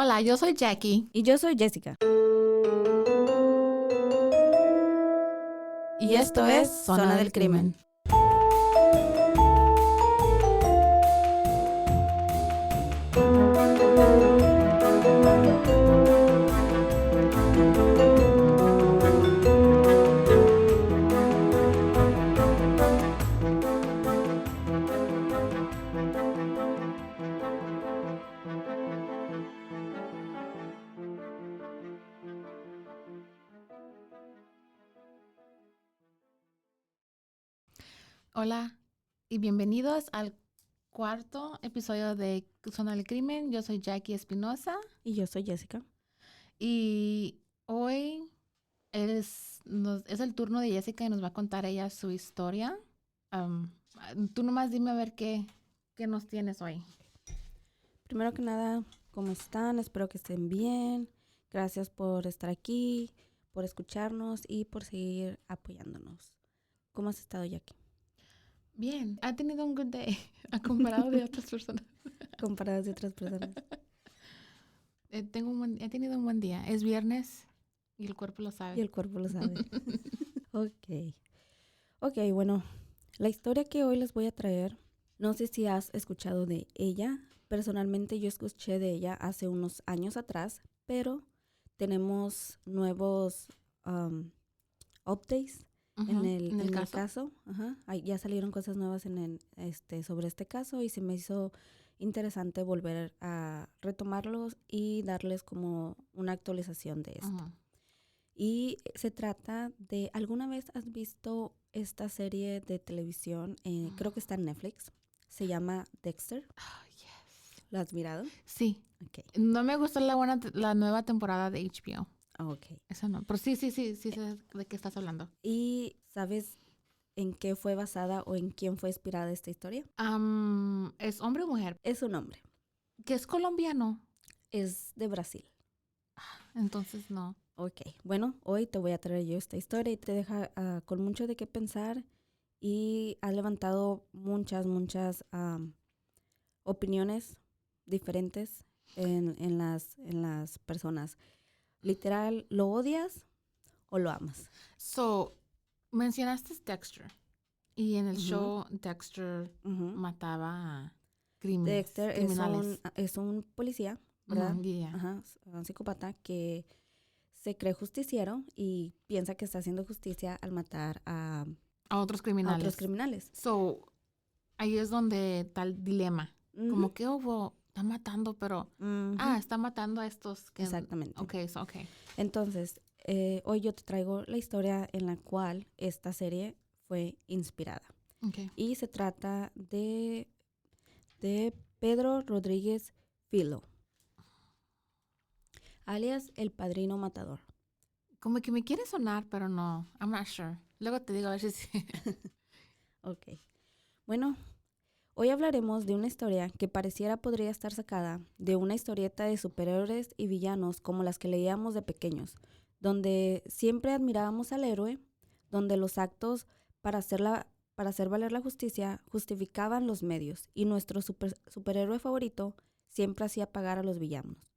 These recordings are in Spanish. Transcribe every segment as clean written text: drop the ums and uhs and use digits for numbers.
Hola, yo soy Jackie. Y yo soy Jessica. Y esto es Zona del Crimen. Hola y bienvenidos al cuarto episodio de Zona del Crimen. Yo soy Jackie Espinosa Y yo soy Jessica. y hoy es el turno de Jessica y nos va a contar ella su historia. Am, Tú nomás dime a ver qué nos tienes hoy. Primero que nada, ¿cómo están? Espero que estén bien. Gracias por estar aquí, por escucharnos y por seguir apoyándonos. ¿Cómo has estado, Jackie? Bien, ha tenido un good day a comparado de otras personas. Comparadas de otras personas. He tenido un buen día. Es viernes y el cuerpo lo sabe. Y el cuerpo lo sabe. Ok, bueno, la historia que hoy les voy a traer, no sé si has escuchado de ella. Personalmente yo escuché de ella hace unos años atrás, pero tenemos nuevos updates en el caso. Ajá. Ya salieron cosas nuevas sobre este caso y se me hizo interesante volver a retomarlos y darles como una actualización de esto. Ujú. Y se trata de, ¿alguna vez has visto esta serie de televisión? Creo que está en Netflix. Se llama Dexter. Oh, yes. ¿La has mirado? Sí. Ok. No me gustó la nueva temporada de HBO. Ok. Esa no. Pero sí sé de qué estás hablando. ¿Y sabes en qué fue basada o en quién fue inspirada esta historia? ¿Es hombre o mujer? Es un hombre. Que es colombiano. Es de Brasil. Entonces no. Ok. Bueno, hoy te voy a traer yo esta historia y te deja con mucho de qué pensar y ha levantado muchas opiniones diferentes en las personas. Literal, ¿lo odias o lo amas? So, mencionaste Dexter. Y en el Ujú. show Dexter Ujú. mataba a Dexter criminales. es un policía, ¿verdad? Ujú, yeah. Ajá, un psicópata que se cree justiciero y piensa que está haciendo justicia al matar A otros a criminales. otros criminales. So, ahí es donde está el dilema. Ujú. Como que está matando, pero Ujú. está matando a estos que... Exactamente. Ok. Entonces, hoy yo te traigo la historia en la cual esta serie fue inspirada. Okay. Y se trata de Pedro Rodríguez Filo, alias El Padrino Matador. Como que me quiere sonar, pero no. I'm not sure. Luego te digo a ver si sí. Ok. Bueno, hoy hablaremos de una historia que pareciera podría estar sacada de una historieta de superhéroes y villanos como las que leíamos de pequeños, donde siempre admirábamos al héroe, donde los actos para hacer valer la justicia justificaban los medios y nuestro superhéroe favorito siempre hacía pagar a los villanos.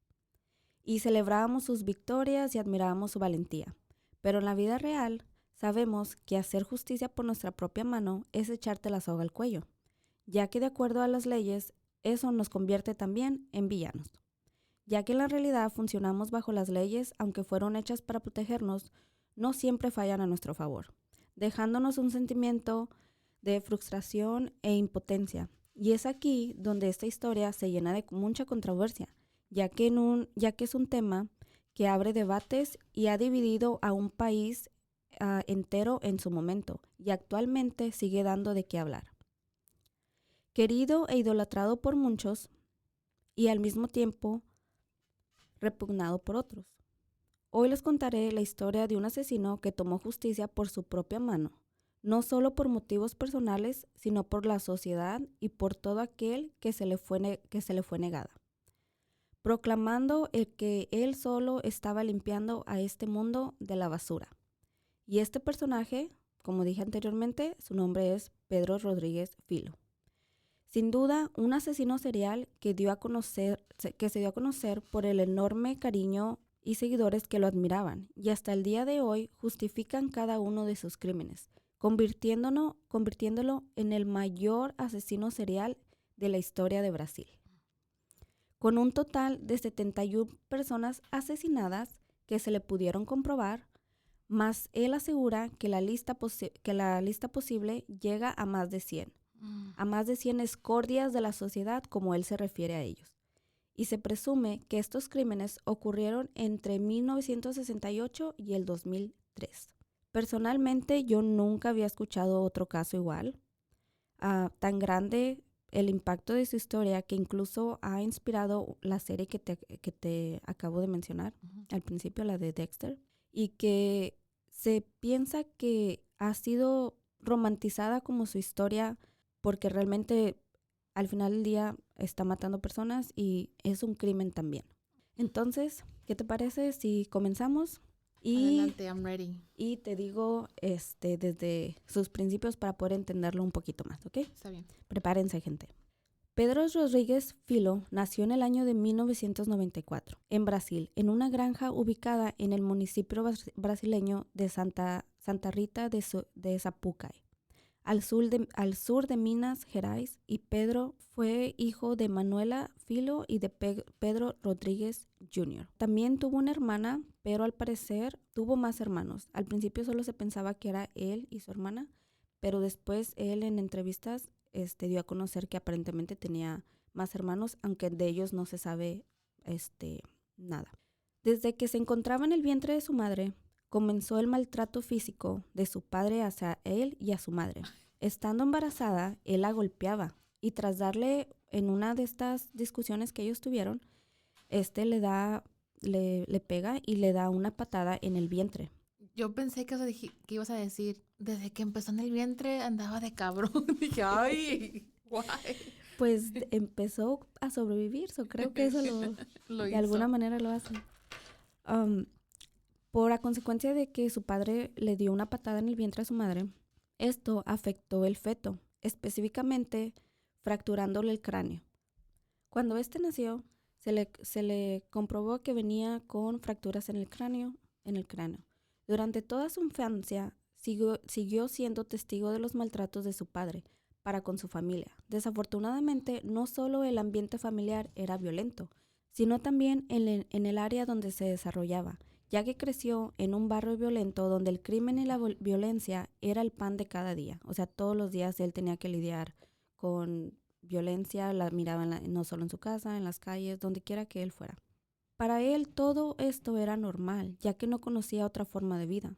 Y celebrábamos sus victorias y admirábamos su valentía. Pero en la vida real sabemos que hacer justicia por nuestra propia mano es echarte la soga al cuello, ya que de acuerdo a las leyes, eso nos convierte también en villanos. Ya que en la realidad funcionamos bajo las leyes, aunque fueron hechas para protegernos, no siempre fallan a nuestro favor, dejándonos un sentimiento de frustración e impotencia. Y es aquí donde esta historia se llena de mucha controversia, ya que es un tema que abre debates y ha dividido a un país entero en su momento, y actualmente sigue dando de qué hablar. Querido e idolatrado por muchos y al mismo tiempo repugnado por otros. Hoy les contaré la historia de un asesino que tomó justicia por su propia mano, no solo por motivos personales, sino por la sociedad y por todo aquel que se le fue negada, proclamando el que él solo estaba limpiando a este mundo de la basura. Y este personaje, como dije anteriormente, su nombre es Pedro Rodríguez Filo. Sin duda, un asesino serial que se dio a conocer por el enorme cariño y seguidores que lo admiraban, y hasta el día de hoy justifican cada uno de sus crímenes, convirtiéndolo en el mayor asesino serial de la historia de Brasil. Con un total de 71 personas asesinadas que se le pudieron comprobar, más él asegura que la lista posible llega a más de 100. A más de 100 escordias de la sociedad, como él se refiere a ellos. Y se presume que estos crímenes ocurrieron entre 1968 y el 2003. Personalmente, yo nunca había escuchado otro caso igual. Tan grande el impacto de su historia que incluso ha inspirado la serie que te acabo de mencionar al principio, la de Dexter, y que se piensa que ha sido romantizada como su historia porque realmente al final del día está matando personas y es un crimen también. Entonces, ¿qué te parece si comenzamos? Adelante, I'm ready. Y te digo desde sus principios para poder entenderlo un poquito más, ¿ok? Está bien. Prepárense, gente. Pedro Rodríguez Filho nació en el año de 1994 en Brasil, en una granja ubicada en el municipio brasileño de Santa Rita de Sapucaí, al sur de Minas Gerais, y Pedro fue hijo de Manuela Filho y de Pedro Rodríguez Jr. También tuvo una hermana, pero al parecer tuvo más hermanos. Al principio solo se pensaba que era él y su hermana, pero después él en entrevistas dio a conocer que aparentemente tenía más hermanos, aunque de ellos no se sabe nada. Desde que se encontraba en el vientre de su madre, comenzó el maltrato físico de su padre hacia él y a su madre. Estando embarazada, él la golpeaba y tras darle en una de estas discusiones que ellos tuvieron, le pega y le da una patada en el vientre. Yo pensé que que ibas a decir, desde que empezó en el vientre andaba de cabrón. Dije, ay, guay. Pues empezó a sobrevivir, creo que eso Lo de hizo. alguna manera lo hace. Por a consecuencia de que su padre le dio una patada en el vientre a su madre, esto afectó el feto, específicamente fracturándole el cráneo. Cuando nació, se le comprobó que venía con fracturas en el cráneo. Durante toda su infancia, siguió siendo testigo de los maltratos de su padre para con su familia. Desafortunadamente, no solo el ambiente familiar era violento, sino también en el área donde se desarrollaba, ya que creció en un barrio violento donde el crimen y la violencia era el pan de cada día. O sea, todos los días él tenía que lidiar con violencia, la miraba no solo en su casa, en las calles, donde quiera que él fuera. Para él todo esto era normal, ya que no conocía otra forma de vida.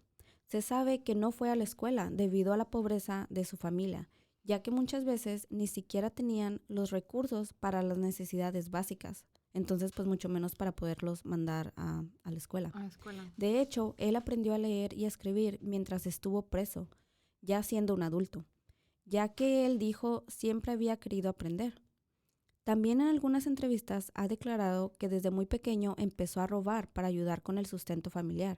Se sabe que no fue a la escuela debido a la pobreza de su familia, ya que muchas veces ni siquiera tenían los recursos para las necesidades básicas. Entonces, pues mucho menos para poderlos mandar a la escuela. A la escuela. De hecho, él aprendió a leer y a escribir mientras estuvo preso, ya siendo un adulto, ya que él dijo siempre había querido aprender. También en algunas entrevistas ha declarado que desde muy pequeño empezó a robar para ayudar con el sustento familiar.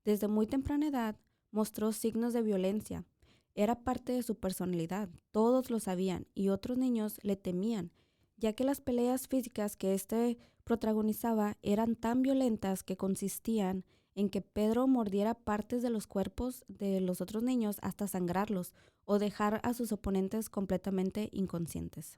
Desde muy temprana edad mostró signos de violencia. Era parte de su personalidad, todos lo sabían y otros niños le temían, ya que las peleas físicas que protagonizaba eran tan violentas que consistían en que Pedro mordiera partes de los cuerpos de los otros niños hasta sangrarlos o dejar a sus oponentes completamente inconscientes.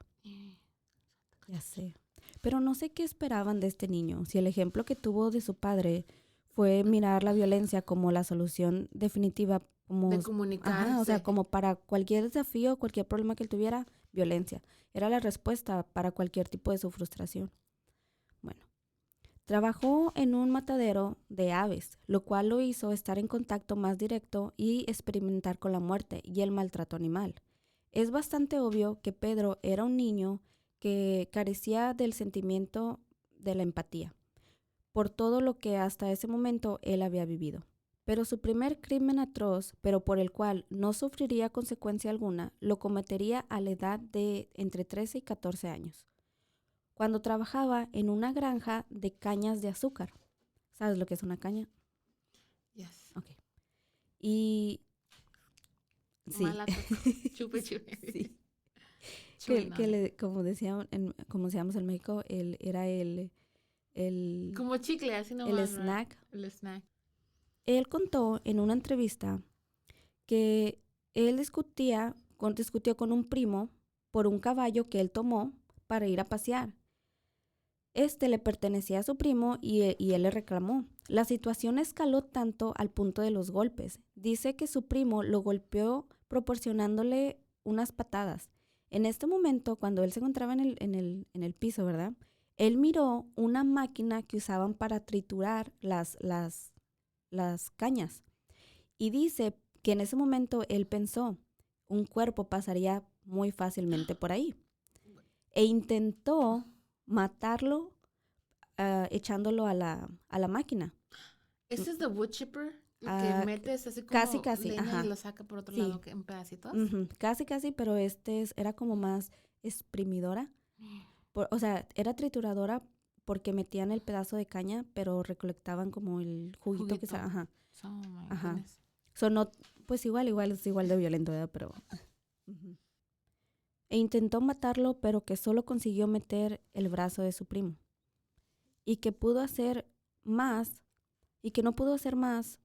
Ya sé. Pero no sé qué esperaban de este niño, si el ejemplo que tuvo de su padre fue mirar la violencia como la solución definitiva, como de comunicarse. Ajá, o sea, como para cualquier desafío, cualquier problema que él tuviera, violencia. Era la respuesta para cualquier tipo de su frustración. Bueno, trabajó en un matadero de aves, lo cual lo hizo estar en contacto más directo y experimentar con la muerte y el maltrato animal. Es bastante obvio que Pedro era un niño que carecía del sentimiento de la empatía, por todo lo que hasta ese momento él había vivido. Pero su primer crimen atroz, pero por el cual no sufriría consecuencia alguna, lo cometería a la edad de entre 13 y 14 años, cuando trabajaba en una granja de cañas de azúcar. ¿Sabes lo que es una caña? Yes. Ok. Y... sí. Mala chupe. Sí. chewing on it. Como decíamos en México, era el Como chicle, así nomás. el ¿verdad? snack. El snack. Él contó en una entrevista que él discutió con un primo por un caballo que él tomó para ir a pasear. Este le pertenecía a su primo y él le reclamó. La situación escaló tanto al punto de los golpes. Dice que su primo lo golpeó proporcionándole unas patadas. En este momento, cuando él se encontraba en el piso, ¿verdad? Él miró una máquina que usaban para triturar las cañas. Y dice que en ese momento él pensó, un cuerpo pasaría muy fácilmente por ahí. E intentó matarlo echándolo a la máquina. ¿Ese es the wood chipper? El Ah, que metes así como casi, leña ajá. y lo saca por otro Sí. lado en pedacitos. Ujú, casi, pero era como más exprimidora. O sea, era trituradora porque metían el pedazo de caña, pero recolectaban como el juguito. Juguito. Ajá. Oh my Ajá. goodness. Sonó, pues igual es igual de violento, ¿verdad? Pero... Ujú. E intentó matarlo, pero que solo consiguió meter el brazo de su primo. Y que pudo hacer más, y que no pudo hacer más,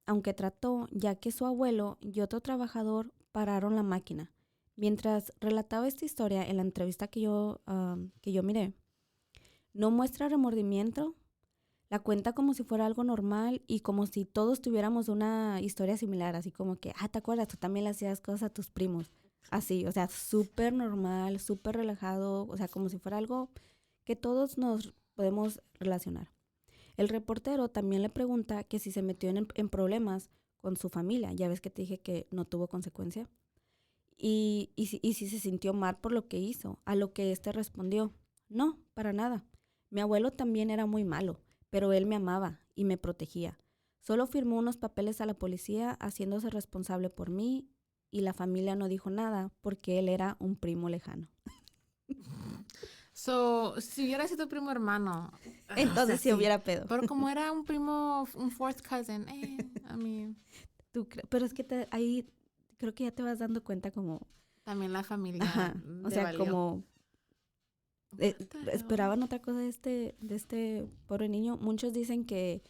aunque trató, ya que su abuelo y otro trabajador pararon la máquina. Mientras relataba esta historia en la entrevista que yo miré, no muestra remordimiento, la cuenta como si fuera algo normal y como si todos tuviéramos una historia similar, así como que, ¿te acuerdas? Tú también le hacías cosas a tus primos. Así, o sea, súper normal, súper relajado, o sea, como si fuera algo que todos nos podemos relacionar. El reportero también le pregunta que si se metió en problemas con su familia. Ya ves que te dije que no tuvo consecuencia. Y si se sintió mal por lo que hizo. A lo que éste respondió, no, para nada. Mi abuelo también era muy malo, pero él me amaba y me protegía. Solo firmó unos papeles a la policía haciéndose responsable por mí y la familia no dijo nada porque él era un primo lejano. So, si hubiera sido primo hermano. Entonces sí hubiera pedo. Pero como era un primo, un fourth cousin, I mean. Pero es que ahí creo que ya te vas dando cuenta como... También la familia. Ajá, o sea, valió. como... esperaban otra cosa de este pobre niño. Muchos dicen que...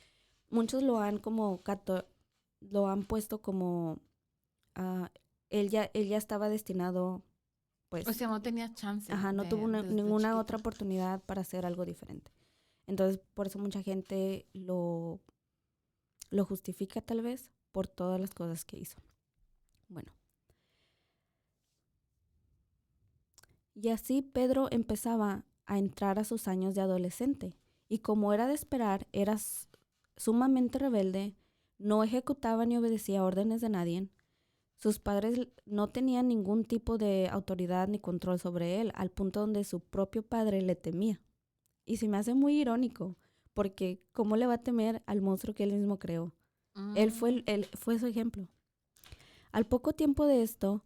Muchos lo han como... lo han puesto como... él ya estaba destinado... Pues, o sea, no tenía chance. Ajá, no tuvo desde ninguna chiquito. otra oportunidad para hacer algo diferente. Entonces, por eso mucha gente lo justifica tal vez por todas las cosas que hizo. Bueno. Y así Pedro empezaba a entrar a sus años de adolescente. Y como era de esperar, era sumamente rebelde, no ejecutaba ni obedecía órdenes de nadie. Sus padres no tenían ningún tipo de autoridad ni control sobre él, al punto donde su propio padre le temía. Y se me hace muy irónico, porque ¿cómo le va a temer al monstruo que él mismo creó? Él fue su ejemplo. Al poco tiempo de esto,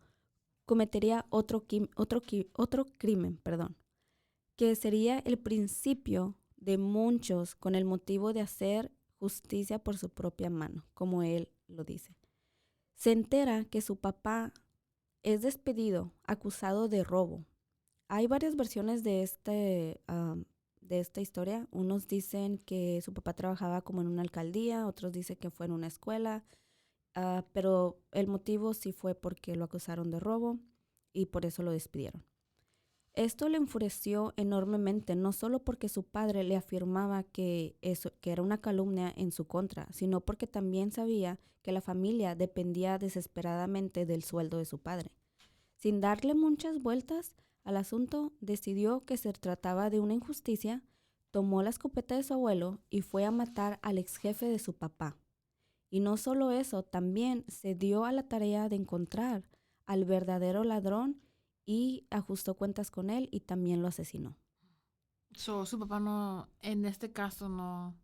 cometería otro crimen, que sería el principio de muchos con el motivo de hacer justicia por su propia mano, como él lo dice. Se entera que su papá es despedido, acusado de robo. Hay varias versiones de esta historia. Unos dicen que su papá trabajaba como en una alcaldía, otros dicen que fue en una escuela, pero el motivo sí fue porque lo acusaron de robo y por eso lo despidieron. Esto le enfureció enormemente, no solo porque su padre le afirmaba que era una calumnia en su contra, sino porque también sabía que la familia dependía desesperadamente del sueldo de su padre. Sin darle muchas vueltas al asunto, decidió que se trataba de una injusticia, tomó la escopeta de su abuelo y fue a matar al ex jefe de su papá. Y no solo eso, también se dio a la tarea de encontrar al verdadero ladrón y ajustó cuentas con él y también lo asesinó. So, su papá no, en este caso no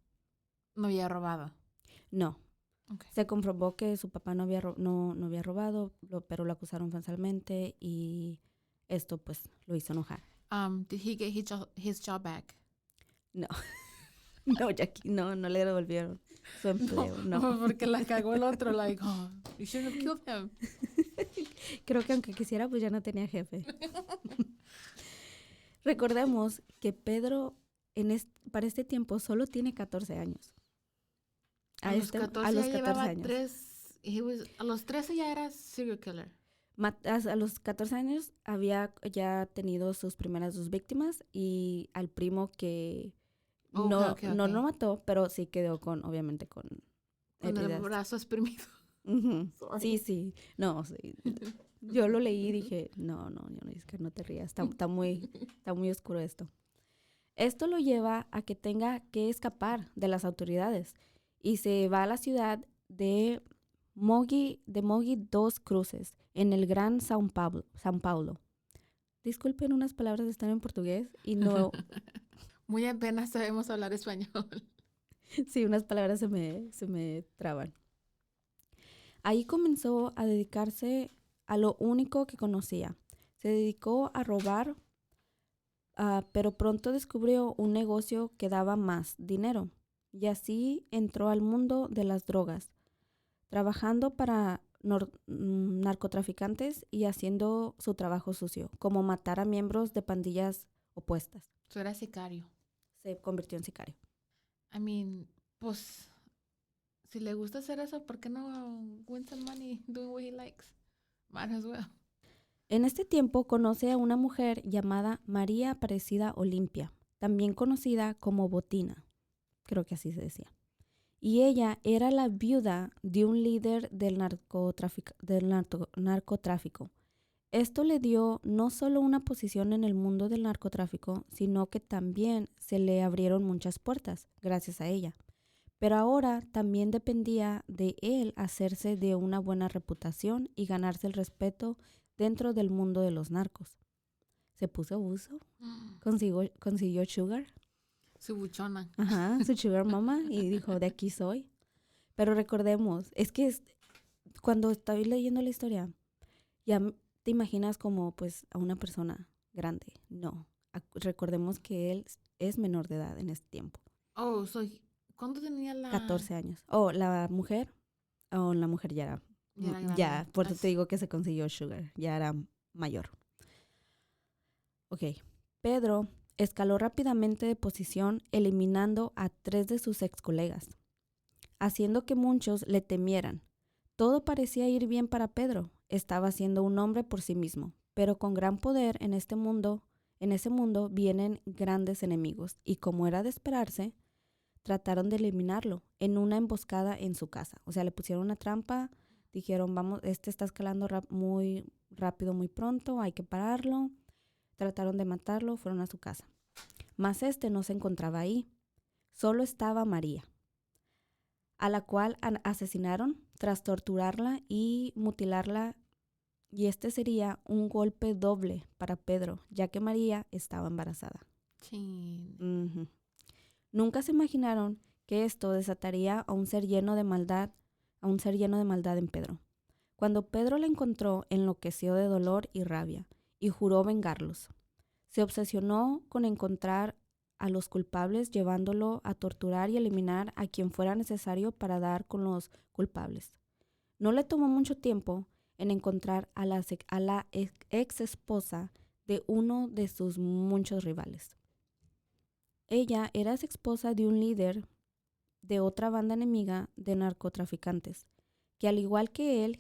había robado. No. Okay. Se comprobó que su papá no había robado, pero lo acusaron falsamente y esto pues lo hizo enojar. Did he get his job back? No. No, Jackie, no le devolvieron su empleo, no. Porque la cagó el otro, like, you shouldn't have killed him. Creo que aunque quisiera, pues ya no tenía jefe. Recordemos que Pedro para este tiempo solo tiene 14 años. A los 14 a los ya 14 llevaba años. 3. A los 13 ya era serial killer. A los 14 años había ya tenido sus primeras 2 víctimas y al primo que no lo mató, pero sí quedó obviamente con Con el heridas. brazo exprimido. Sí. No, sí. Yo lo leí y dije, no, es que no te rías. Está muy oscuro esto. Esto lo lleva a que tenga que escapar de las autoridades y se va a la ciudad de Mogi dos Cruces, en el Gran São Paulo. Disculpen, unas palabras están en portugués y no... Muy apenas sabemos hablar español. Sí, unas palabras se me traban. Ahí comenzó a dedicarse a lo único que conocía. Se dedicó a robar, pero pronto descubrió un negocio que daba más dinero. Y así entró al mundo de las drogas, trabajando para narcotraficantes y haciendo su trabajo sucio, como matar a miembros de pandillas opuestas. Eso era sicario. Se convirtió en sicario. Pues, si le gusta hacer eso, ¿por qué no win some money doing what he likes? Might as well. En este tiempo conoce a una mujer llamada María Aparecida Olimpia, también conocida como Botina, creo que así se decía. Y ella era la viuda de un líder del narcotráfico. Esto le dio no solo una posición en el mundo del narcotráfico, sino que también se le abrieron muchas puertas gracias a ella. Pero ahora también dependía de él hacerse de una buena reputación y ganarse el respeto dentro del mundo de los narcos. Se puso abuso, consiguió sugar. Su buchona. Ajá, su sugar mama y dijo, de aquí soy. Pero recordemos, cuando estoy leyendo la historia, ya te imaginas como pues a una persona grande. No, recordemos que él es menor de edad en este tiempo. Oh, ¿cuánto tenía 14 años. La mujer ya era grande. ya, por eso te digo que se consiguió sugar, ya era mayor. Ok, Pedro escaló rápidamente de posición, eliminando a 3 de sus ex colegas, haciendo que muchos le temieran. Todo parecía ir bien para Pedro. Estaba siendo un hombre por sí mismo, pero con gran poder en ese mundo vienen grandes enemigos, y como era de esperarse, trataron de eliminarlo en una emboscada en su casa. O sea, le pusieron una trampa, dijeron, vamos, está escalando muy rápido, muy pronto, hay que pararlo. Trataron de matarlo, fueron a su casa. Mas no se encontraba ahí. Solo estaba María, a la cual asesinaron tras torturarla y mutilarla. Y sería un golpe doble para Pedro, ya que María estaba embarazada. Sí. Uh-huh. Nunca se imaginaron que esto desataría a un ser lleno de maldad en Pedro. Cuando Pedro la encontró, enloqueció de dolor y rabia y juró vengarlos. Se obsesionó con encontrar a los culpables, llevándolo a torturar y eliminar a quien fuera necesario para dar con los culpables. No le tomó mucho tiempo en encontrar a la ex esposa de uno de sus muchos rivales. Ella era ex esposa de un líder de otra banda enemiga de narcotraficantes, que al igual que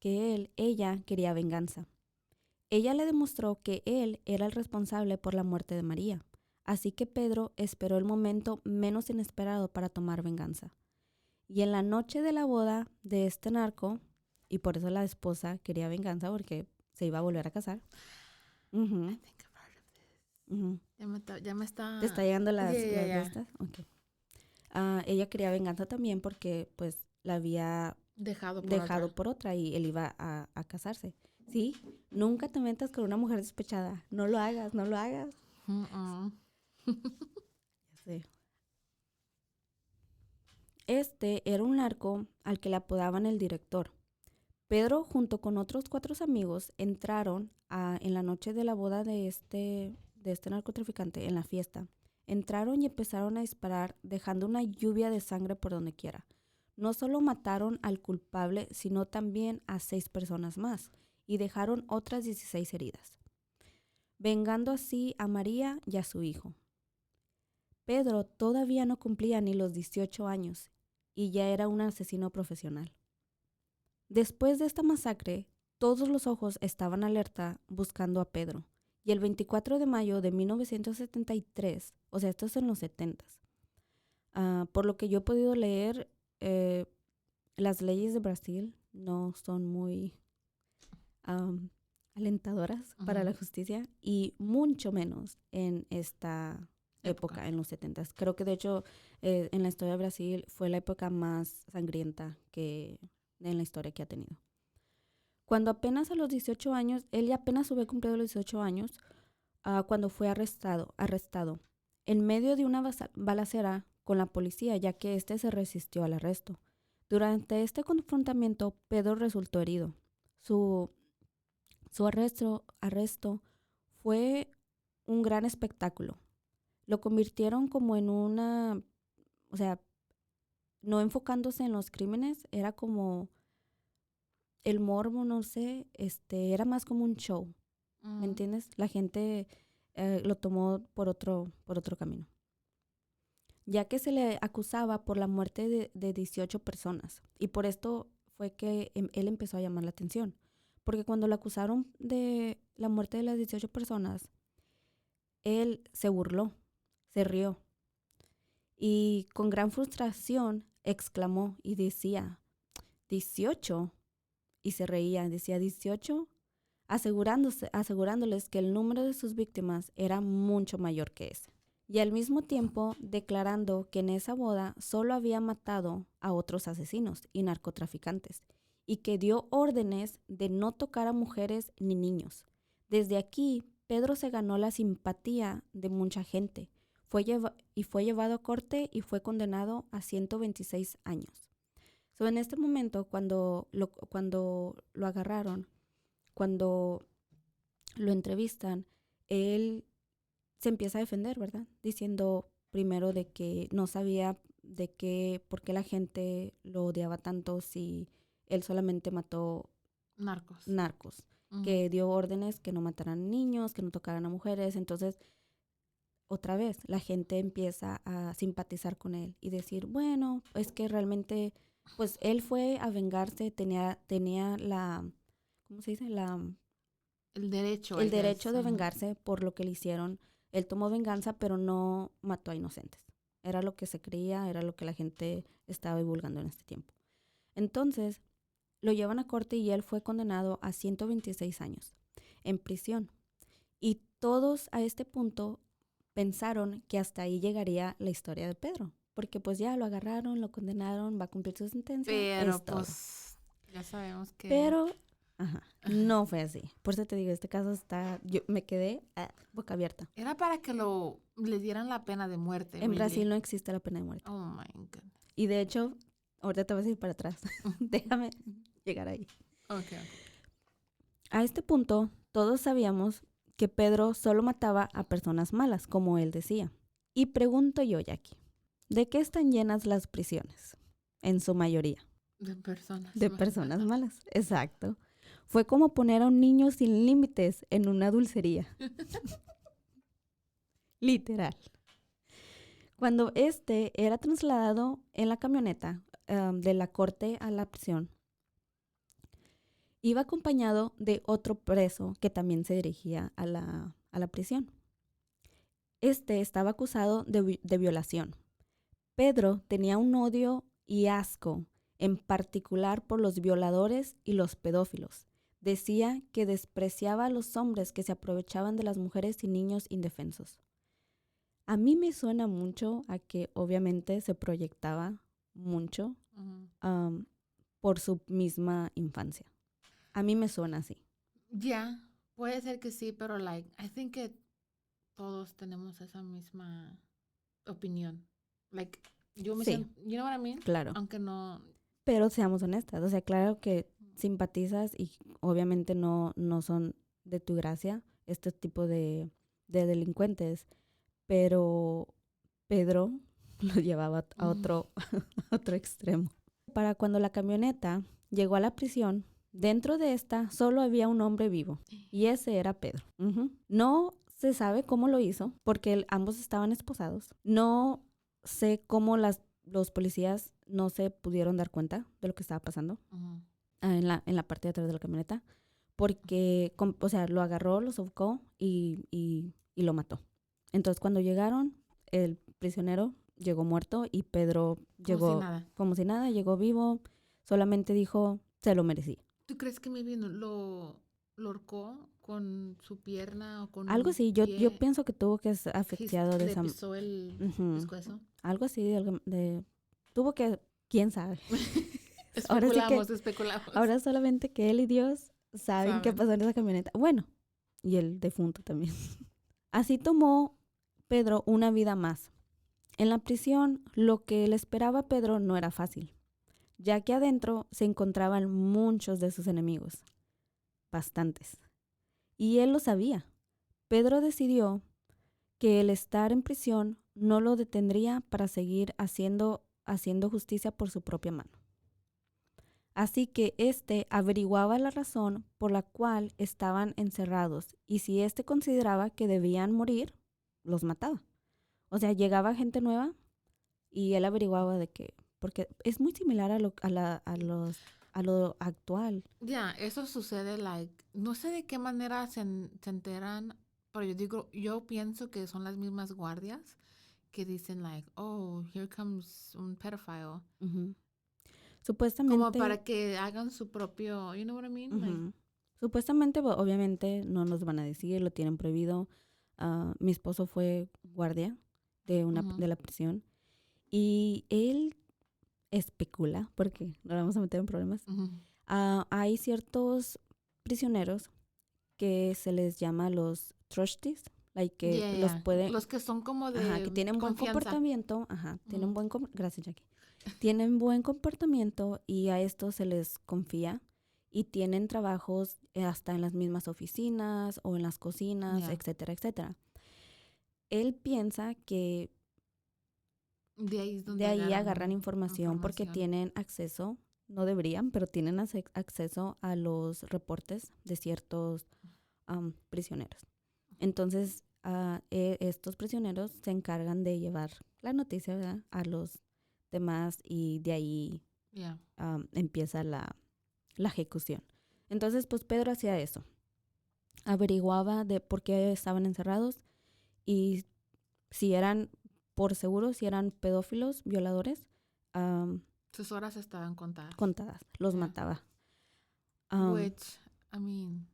ella quería venganza. Ella le demostró que él era el responsable por la muerte de María, así que Pedro esperó el momento menos inesperado para tomar venganza. Y en la noche de la boda de este narco, y por eso la esposa quería venganza porque se iba a volver a casar. Uh-huh. I think I've heard of this. Ya me está... ¿Te está llegando las Yeah. estas? Okay. Ella quería venganza también porque pues la había dejado por otra y él iba a casarse. Sí, nunca te metas con una mujer despechada. No lo hagas. Uh-uh. Ya sé. Era un narco al que le apodaban el director. Pedro, junto con otros 4 amigos, entraron en la noche de la boda de este narcotraficante, en la fiesta. Entraron y empezaron a disparar, dejando una lluvia de sangre por donde quiera. No solo mataron al culpable, sino también a 6 personas más, y dejaron otras 16 heridas. vengando así a María y a su hijo. Pedro todavía no cumplía ni los 18 años y ya era un asesino profesional. Después de esta masacre, todos los ojos estaban alerta buscando a Pedro. Y el 24 de mayo de 1973, o sea, esto es en los 70s, por lo que yo he podido leer, las leyes de Brasil no son muy alentadoras para la justicia y mucho menos en esta época, en los 70s. Creo que de hecho en la historia de Brasil fue la época más sangrienta que en la historia que ha tenido. Cuando apenas a los 18 años, él ya apenas había cumplido los 18 años, cuando fue arrestado en medio de una balacera con la policía, ya que este se resistió al arresto. Durante este confrontamiento, Pedro resultó herido. Su arresto fue un gran espectáculo. Lo convirtieron como en una, o sea, no enfocándose en los crímenes, era como el morbo, no sé, era más como un show, ¿me entiendes? La gente lo tomó por otro camino, ya que se le acusaba por la muerte de 18 personas. Y por esto fue que él empezó a llamar la atención, porque cuando lo acusaron de la muerte de las 18 personas, él se burló, se rió, y con gran frustración exclamó y decía, 18, y se reía, decía 18, asegurándoles que el número de sus víctimas era mucho mayor que ese. Y al mismo tiempo declarando que en esa boda solo había matado a otros asesinos y narcotraficantes, y que dio órdenes de no tocar a mujeres ni niños. Desde aquí, Pedro se ganó la simpatía de mucha gente, fue llevado a corte y fue condenado a 126 años. En este momento, cuando lo agarraron, cuando lo entrevistan, él se empieza a defender, ¿verdad? Diciendo primero de que no sabía por qué la gente lo odiaba tanto si él solamente mató narcos, que dio órdenes que no mataran niños, que no tocaran a mujeres. Entonces, otra vez, la gente empieza a simpatizar con él y decir, bueno, es que realmente, pues él fue a vengarse, tenía la, ¿cómo se dice? El derecho. El derecho de vengarse por lo que le hicieron. Él tomó venganza, pero no mató a inocentes. Era lo que se creía, era lo que la gente estaba divulgando en este tiempo. Entonces, lo llevan a corte y él fue condenado a 126 años en prisión. Y todos a este punto pensaron que hasta ahí llegaría la historia de Pedro, porque pues ya lo agarraron, lo condenaron, va a cumplir su sentencia. Pero pues ya sabemos que... Pero no fue así. Por eso te digo, este caso yo me quedé boca abierta. Era para que le dieran la pena de muerte. En Brasil no existe la pena de muerte. Oh my God. Y de hecho, ahorita te vas a ir para atrás. Déjame llegar ahí. Okay. A este punto, todos sabíamos que Pedro solo mataba a personas malas, como él decía. Y pregunto yo, Jackie, ¿de qué están llenas las prisiones? En su mayoría. De personas malas. Exacto. Fue como poner a un niño sin límites en una dulcería. Literal. Cuando era trasladado en la camioneta de la corte a la prisión, iba acompañado de otro preso que también se dirigía a la prisión. Estaba acusado de violación. Pedro tenía un odio y asco, en particular por los violadores y los pedófilos. Decía que despreciaba a los hombres que se aprovechaban de las mujeres y niños indefensos. A mí me suena mucho a que obviamente se proyectaba mucho por su misma infancia. A mí me suena así. Ya, puede ser que sí, pero I think que todos tenemos esa misma opinión. Yo me siento, you know what I mean? Claro. Aunque no... Pero seamos honestas, o sea, claro que simpatizas y obviamente no son de tu gracia este tipo de delincuentes, pero Pedro lo llevaba a otro extremo. Para cuando la camioneta llegó a la prisión Dentro de esta solo había un hombre vivo y ese era Pedro. No se sabe cómo lo hizo porque ambos estaban esposados. No sé cómo los policías no se pudieron dar cuenta de lo que estaba pasando en la parte de atrás de la camioneta porque, o sea, lo agarró, lo sofocó y lo mató. Entonces, cuando llegaron, el prisionero llegó muerto y Pedro llegó como si nada, llegó vivo, solamente dijo, se lo merecía. ¿Tú crees que maybe lo ahorcó con su pierna o con algo así? Yo pienso que tuvo que ser asfixiado de le esa... pisó el pescuezo. Algo así, tuvo que... ¿Quién sabe? Especulamos. Ahora solamente que él y Dios saben qué pasó en esa camioneta. Bueno, y el defunto también. Así tomó Pedro una vida más. En la prisión, lo que le esperaba a Pedro no era fácil, ya que adentro se encontraban muchos de sus enemigos, bastantes. Y él lo sabía. Pedro decidió que el estar en prisión no lo detendría para seguir haciendo justicia por su propia mano. Así que averiguaba la razón por la cual estaban encerrados y si consideraba que debían morir, los mataba. O sea, llegaba gente nueva y él averiguaba de que, porque es muy similar a lo actual. Ya, eso sucede, no sé de qué manera se enteran, pero yo pienso que son las mismas guardias que dicen oh, here comes un pedophile. Supuestamente. Como para que hagan su propio, you know what I mean? Supuestamente, obviamente, no nos van a decir, lo tienen prohibido. Mi esposo fue guardia de la prisión y él especula, porque no vamos a meter en problemas. Hay ciertos prisioneros que se les llama los trustees, que los pueden... Los que son como de que tienen confianza. buen comportamiento. Tienen gracias, Jackie. Tienen buen comportamiento y a esto se les confía y tienen trabajos hasta en las mismas oficinas o en las cocinas, etcétera, etcétera. Él piensa que de ahí, es donde de ahí agarran información porque tienen acceso, no deberían, pero tienen acceso a los reportes de ciertos prisioneros. Entonces, estos prisioneros se encargan de llevar la noticia, ¿verdad?, a los demás y de ahí empieza la ejecución. Entonces, pues Pedro hacía eso. Averiguaba de por qué estaban encerrados y si eran, por seguro, si eran pedófilos, violadores. Sus horas estaban contadas. Los mataba. Which, I mean...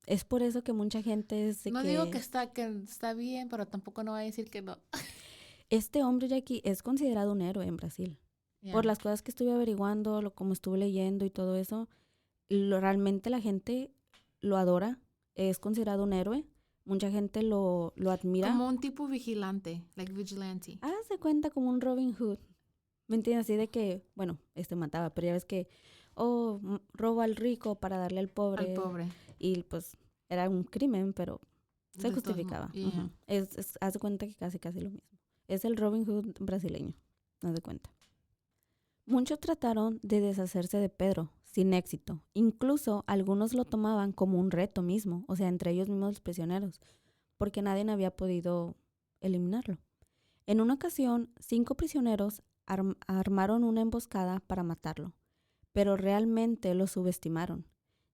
Es por eso que mucha gente digo que está bien, pero tampoco no voy a decir que no. Este hombre, Jackie, es considerado un héroe en Brasil. Por las cosas que estuve averiguando, como estuve leyendo y todo eso, realmente la gente lo adora. Es considerado un héroe. Mucha gente lo admira. Como un tipo vigilante, vigilante. Se cuenta como un Robin Hood. ¿Me entiendes? Así de que, bueno, mataba, pero ya ves que, roba al rico para darle al pobre. Y pues era un crimen, pero se justificaba. Haz de cuenta que casi lo mismo. Es el Robin Hood brasileño, haz de cuenta. Muchos trataron de deshacerse de Pedro, sin éxito. Incluso algunos lo tomaban como un reto mismo, o sea, entre ellos mismos los prisioneros, porque nadie había podido eliminarlo. En una ocasión, 5 prisioneros armaron una emboscada para matarlo, pero realmente lo subestimaron,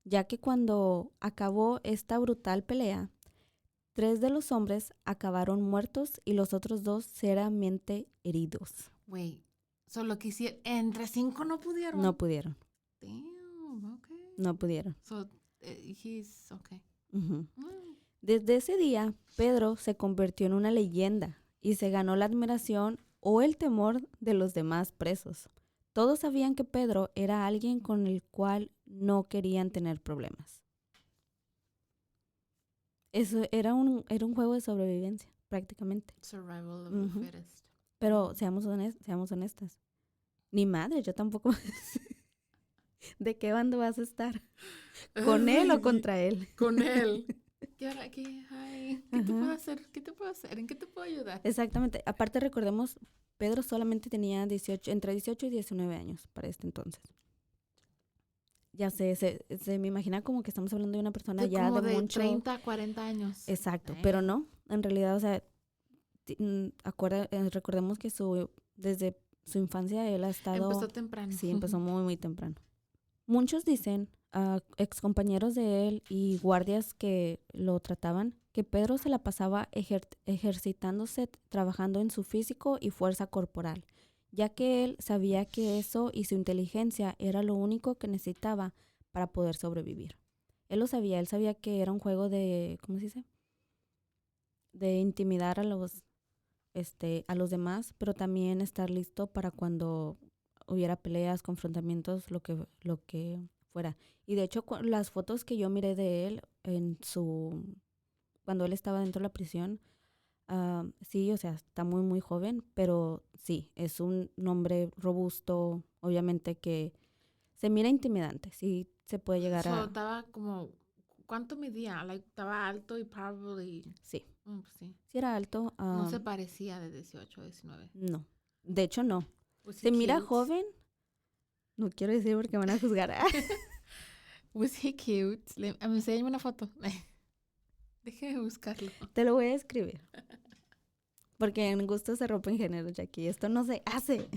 ya que cuando acabó esta brutal pelea, 3 de los hombres acabaron muertos y los otros 2 seriamente heridos. Wait, solo que hicieron, entre 5 no pudieron. No pudieron. Damn, okay. No pudieron. So, he's okay. Desde ese día, Pedro se convirtió en una leyenda y se ganó la admiración o el temor de los demás presos. Todos sabían que Pedro era alguien con el cual no querían tener problemas. Eso era un juego de sobrevivencia, prácticamente. Survival of the fittest. Pero seamos honestas. Ni madre, yo tampoco. ¿De qué bando vas a estar? ¿Con él o contra él? Con él. ¿Qué te puedo hacer? ¿Qué te puedo hacer? ¿En qué te puedo ayudar? Exactamente. Aparte, recordemos, Pedro solamente tenía entre 18 y 19 años para este entonces. Ya sé, se me imagina como que estamos hablando de una persona Sí, ya como de de mucho... 30 a 40 años. Exacto, Dang. pero no, en realidad, o sea, recordemos que desde su infancia él ha estado... Empezó temprano. Sí, empezó muy, muy temprano. Muchos dicen, excompañeros de él y guardias que lo trataban, que Pedro se la pasaba ejercitándose, trabajando en su físico y fuerza corporal, ya que él sabía que eso y su inteligencia era lo único que necesitaba para poder sobrevivir. Él sabía que era un juego de, ¿cómo se dice? De intimidar a los demás, pero también estar listo para cuando hubiera peleas, confrontamientos, lo que fuera. Y de hecho, las fotos que yo miré de él cuando él estaba dentro de la prisión, sí, o sea, está muy, muy joven, pero sí, es un hombre robusto, obviamente que se mira intimidante, sí se puede llegar So, a... estaba como, ¿cuánto medía? Like, estaba alto y probably, Sí, pues sí. sí era alto, No se parecía de 18 a 19. no, de hecho no. Was he Se mira cute? joven, no quiero decir porque me van a juzgar. Was he cute? Enséñame una foto. Déjeme buscarlo. Te lo voy a escribir. Porque en gusto se rompen géneros, Jackie. Esto no se hace.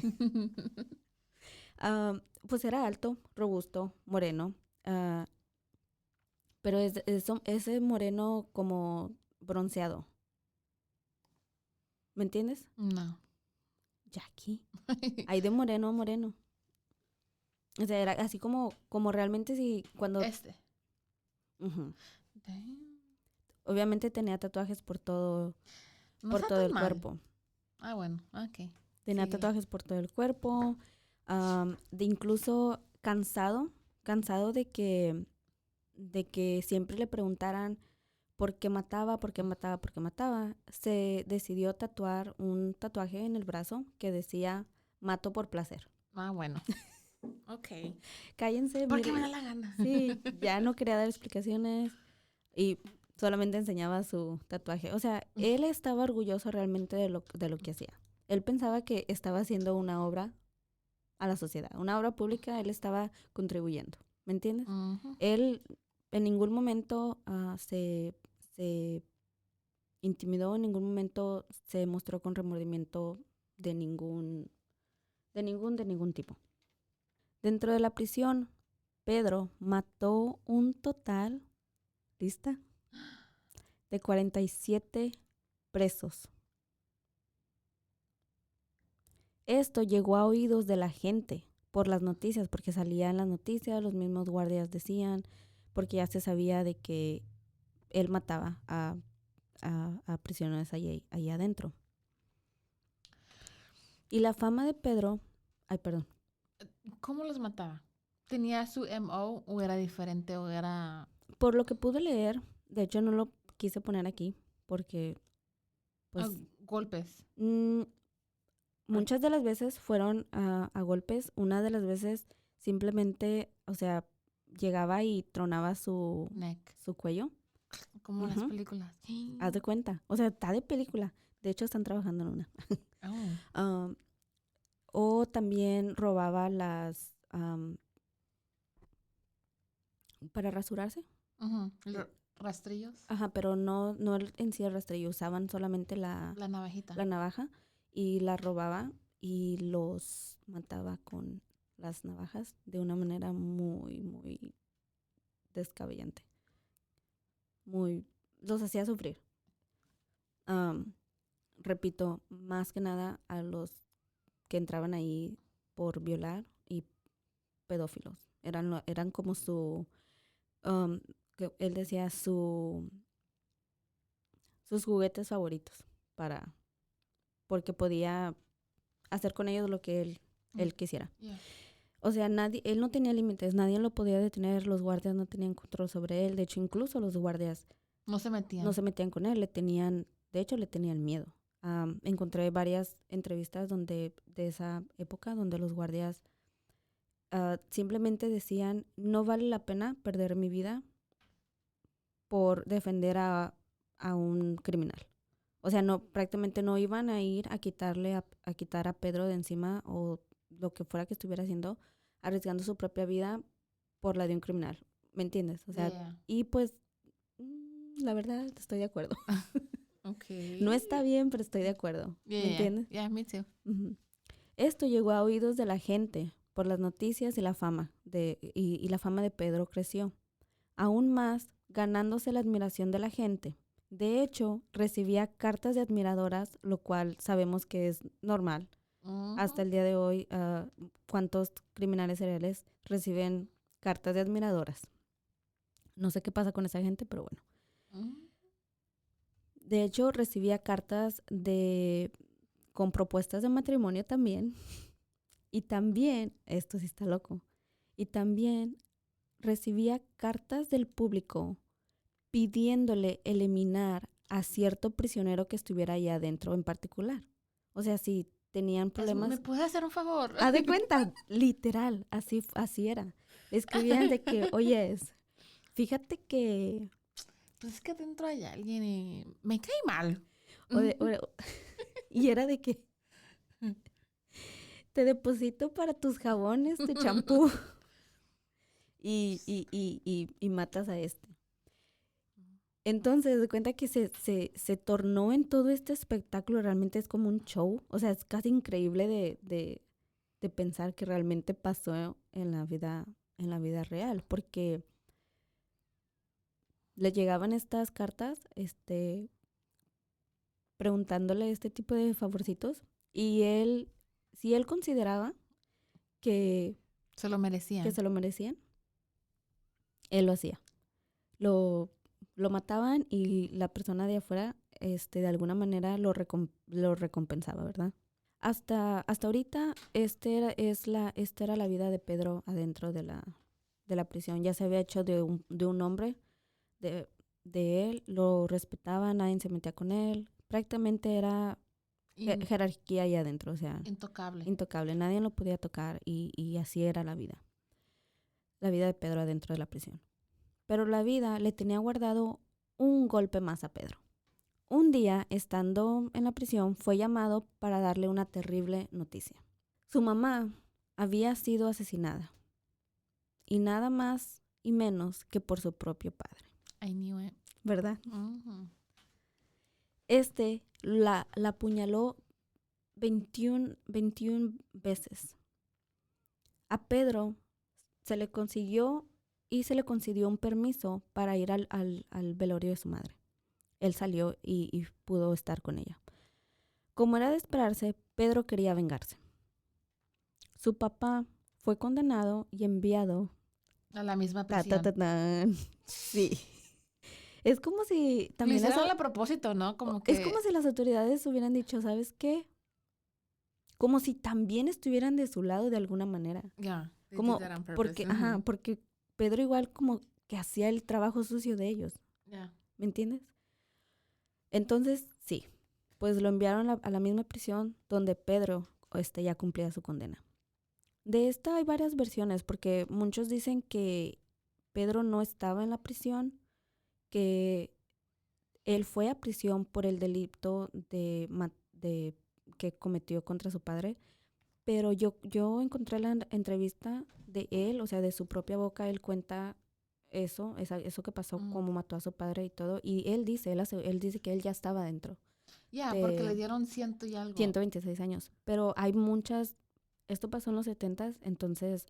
Pues era alto, robusto, moreno. ah, pero ese moreno como bronceado. ¿Me entiendes? No. Jackie. Hay de moreno a moreno. O sea, era así como realmente sí, cuando... Este. Ujú. Damn. Obviamente tenía tatuajes No por está todo tan el mal. cuerpo. Ah, bueno, ok. Tenía Sigue. tatuajes por todo el cuerpo. De incluso cansado de que siempre le preguntaran por qué mataba, por qué mataba, por qué mataba. Se decidió tatuar un tatuaje en el brazo que decía mato por placer. Ah, bueno. Ok. Cállense, ¿Por qué me da mire. la gana? Sí, ya no quería dar explicaciones y solamente enseñaba su tatuaje. O sea, él estaba orgulloso realmente de lo que hacía. Él pensaba que estaba haciendo una obra a la sociedad, una obra pública, él estaba contribuyendo, ¿me entiendes? Ujú. Él en ningún momento se intimidó, en ningún momento se mostró con remordimiento de ningún tipo. Dentro de la prisión, Pedro mató un total, ¿lista? De 47 presos. Esto llegó a oídos de la gente por las noticias, porque salía en las noticias, los mismos guardias decían, porque ya se sabía de que él mataba a prisioneros allí adentro. Y la fama de Pedro, ay, perdón, ¿Cómo los mataba? ¿Tenía su MO o era diferente o era por lo que pude leer, de hecho no lo quise poner aquí, porque pues golpes? muchas de las veces fueron a golpes, una de las veces simplemente, o sea, llegaba y tronaba Neck. su cuello. Como las Ujú. películas. Haz de cuenta. O sea, está de película. De hecho, están trabajando en una. Oh. O también robaba para rasurarse. Ujú. Rastrillos. Ajá, pero no en sí el rastrillo. Usaban solamente La navajita. la navaja y la robaba y los mataba con las navajas de una manera muy, muy descabellante. Los hacía sufrir. Repito, más que nada a los que entraban ahí por violar y pedófilos. Eran como que él decía sus juguetes favoritos porque podía hacer con ellos lo que él quisiera. Yeah. O sea, él no tenía límites, nadie lo podía detener, los guardias no tenían control sobre él, de hecho incluso los guardias No se metían. no se metían con él, de hecho le tenían miedo. Encontré varias entrevistas de esa época donde los guardias simplemente decían, no vale la pena perder mi vida por defender a un criminal. O sea, prácticamente no iban a ir a quitar a Pedro de encima o lo que fuera que estuviera haciendo, arriesgando su propia vida por la de un criminal. ¿Me entiendes? O sea, Yeah. y pues, la verdad, estoy de acuerdo. Okay. No está bien, pero estoy de acuerdo. Yeah, ¿Me entiendes? Yeah, me too. Ujú. Esto llegó a oídos de la gente por las noticias y la fama y la fama de Pedro creció, aún más ganándose la admiración de la gente. De hecho, recibía cartas de admiradoras, lo cual sabemos que es normal. Hasta el día de hoy, ¿cuántos criminales seriales reciben cartas de admiradoras? No sé qué pasa con esa gente, pero bueno. De hecho, recibía cartas con propuestas de matrimonio también. Y también, esto sí está loco, y también recibía cartas del público pidiéndole eliminar a cierto prisionero que estuviera allá adentro en particular. O sea, si tenían problemas... ¿Me puedes hacer un favor? Haz de cuenta, literal, así era. Le escribían de que, oye, fíjate que... Pues es que adentro hay alguien y me cae mal. Y era de que te deposito para tus jabones, tu champú y matas a este. Entonces, de cuenta que se tornó en todo este espectáculo, realmente es como un show. O sea, es casi increíble de pensar que realmente pasó en la vida real, porque le llegaban estas cartas, preguntándole este tipo de favorcitos, y si él consideraba que se lo merecían. Él lo hacía. Lo mataban y la persona de afuera, de alguna manera lo recompensaba, ¿verdad? Hasta ahorita, esta era la vida de Pedro adentro de la prisión. Ya se había hecho de un hombre, de él, lo respetaba, nadie se metía con él. Prácticamente era jerarquía ahí adentro, o sea, intocable, nadie lo podía tocar y así era la vida de Pedro adentro de la prisión. Pero la vida le tenía guardado un golpe más a Pedro. Un día, estando en la prisión, fue llamado para darle una terrible noticia. Su mamá había sido asesinada, y nada más y menos que por su propio padre. I knew it. ¿Verdad? Uh-huh. La apuñaló 21 veces. A Pedro se le concedió un permiso para ir al velorio de su madre. Él salió y pudo estar con ella. Como era de esperarse, Pedro quería vengarse. Su papá fue condenado y enviado a la misma prisión. Sí. Es como si también lo hicieron a propósito, ¿no? Es como si las autoridades hubieran dicho, ¿sabes qué? Como si también estuvieran de su lado de alguna manera. Yeah, como porque Pedro igual como que hacía el trabajo sucio de ellos. Yeah. ¿Me entiendes? Entonces, sí, pues lo enviaron a la misma prisión donde Pedro ya cumplía su condena. De esta hay varias versiones, porque muchos dicen que Pedro no estaba en la prisión, que él fue a prisión por el delito que cometió contra su padre, pero yo encontré la entrevista de él, o sea, de su propia boca, él cuenta eso que pasó, cómo mató a su padre y todo, y él dice que él ya estaba dentro. Porque le dieron 100 y algo. 126 años, pero hay muchas, esto pasó en los 70s, entonces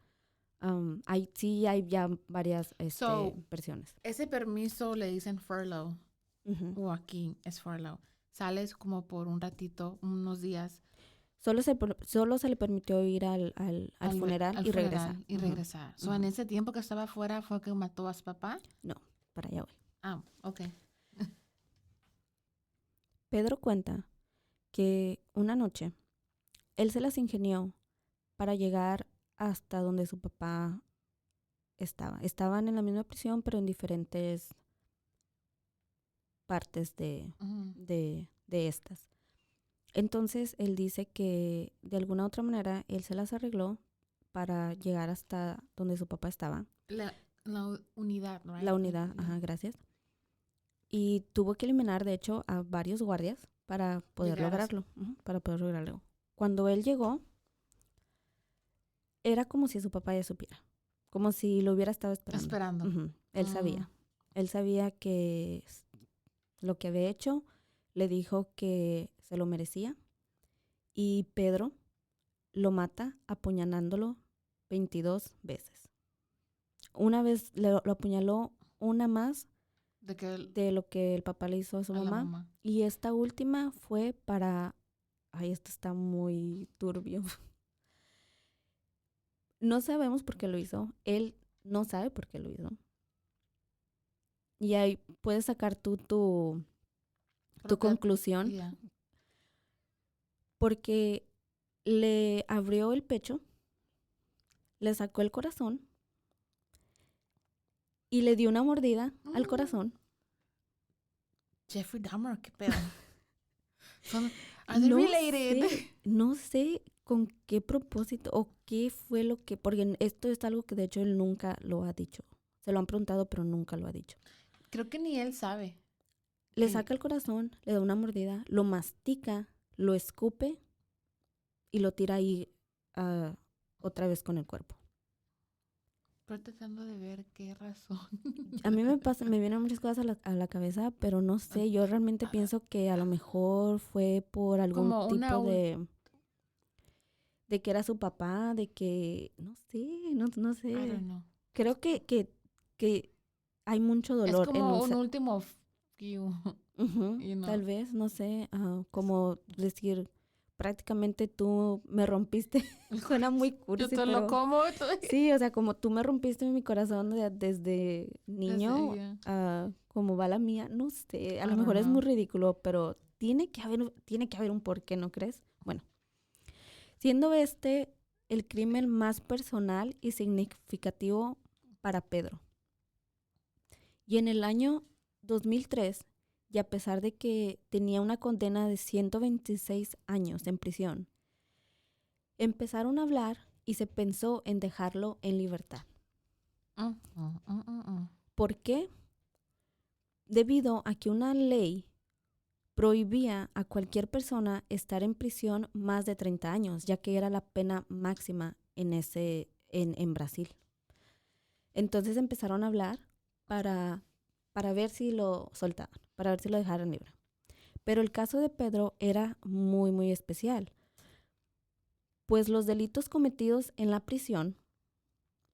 hay ya varias versiones. Ese permiso le dicen furlough, o aquí es furlough. Sales como por un ratito, unos días. Solo se le permitió ir al funeral y regresar. So, ¿en ese tiempo que estaba afuera fue que mató a su papá? No, para allá voy. Ok. Pedro cuenta que una noche él se las ingenió para llegar hasta donde su papá estaba. Estaban en la misma prisión, pero en diferentes partes de estas. Entonces, él dice que de alguna otra manera él se las arregló para llegar hasta donde su papá estaba. La unidad, ¿no? La unidad, gracias. Y tuvo que eliminar, de hecho, a varios guardias para poder lograrlo. Cuando él llegó, era como si su papá ya supiera. como si lo hubiera estado esperando. Esperando. Ujú. Él sabía. Mm. Él sabía que lo que había hecho, le dijo que se lo merecía. Y Pedro lo mata apuñalándolo 22 veces. Una vez lo apuñaló, una más De que de lo que el papá le hizo a su a la mamá. mamá. Y esta última fue para... Ay, esto está muy turbio. No sabemos por qué lo hizo. Él no sabe por qué lo hizo. Y ahí puedes sacar tú tu Propia- conclusión. Ya. Porque le abrió el pecho, le sacó el corazón y le dio una mordida al corazón. Jeffrey Dahmer, qué pedo. Are they No related? no sé con qué propósito o qué fue lo que... Porque esto es algo que de hecho él nunca lo ha dicho. Se lo han preguntado, pero nunca lo ha dicho. Creo que ni él sabe. Le Sí. saca el corazón, le da una mordida, lo mastica, lo escupe y lo tira ahí otra vez con el cuerpo. Estoy tratando de ver qué razón. A mí me vienen muchas cosas a la cabeza, pero no sé, yo realmente pienso que a lo mejor fue por algún Como una tipo de que era su papá, de que, no sé, no I sé. don't know. Creo que hay mucho Es dolor en como un último you. Ujú, You know. tal vez, no sé, como decir, prácticamente tú me rompiste. Suena muy Yo cursi, te lo pero como. sí, o sea, como tú me rompiste mi corazón desde niño, Yeah. como va la mía, no sé, a I lo don't mejor es muy know. ridículo, pero tiene que haber un porqué, ¿no crees? Bueno, siendo este el crimen más personal y significativo para Pedro. Y en el año 2003, y a pesar de que tenía una condena de 126 años en prisión, empezaron a hablar y se pensó en dejarlo en libertad. ¿Por qué? Debido a que una ley prohibía a cualquier persona estar en prisión más de 30 años, ya que era la pena máxima en Brasil. Entonces empezaron a hablar para ver si lo soltaban, para ver si lo dejaran libre. Pero el caso de Pedro era muy, muy especial, pues los delitos cometidos en la prisión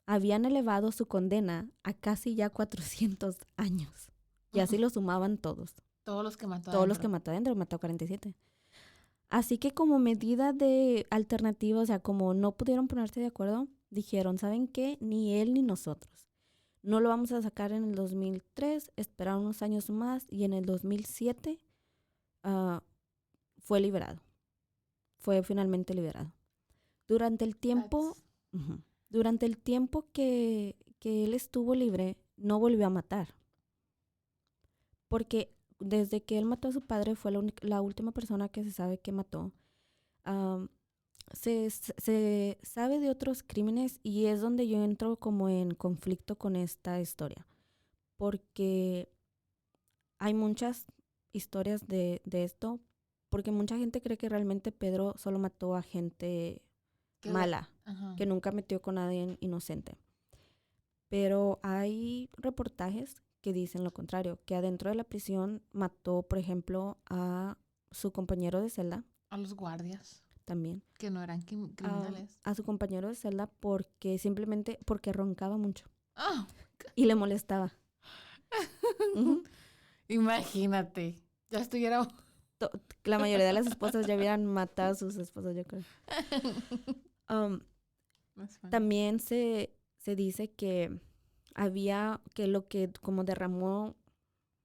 habían elevado su condena a casi ya 400 años. Y así lo sumaban todos. Todos los que mató Todos los adentro. que mató adentro, mató 47. Así que como medida de alternativa, o sea, como no pudieron ponerse de acuerdo, dijeron, ¿saben qué? Ni él ni nosotros. No lo vamos a sacar en el 2003, esperaron unos años más y en el 2007 fue liberado. Fue finalmente liberado. Durante el tiempo, durante el tiempo que él estuvo libre, no volvió a matar. Porque desde que él mató a su padre, fue la última persona que se sabe que mató. Se sabe de otros crímenes y es donde yo entro como en conflicto con esta historia. Porque hay muchas historias de esto, porque mucha gente cree que realmente Pedro solo mató a gente mala, que nunca metió con nadie inocente. Pero hay reportajes que dicen lo contrario, que adentro de la prisión mató, por ejemplo, a su compañero de celda. A los guardias. También. Que no eran criminales. A su compañero de celda simplemente porque roncaba mucho. Oh. Y le molestaba. Imagínate. Ya estuviera... La mayoría de las esposas ya hubieran matado a sus esposas, yo creo. También se dice que lo que como derramó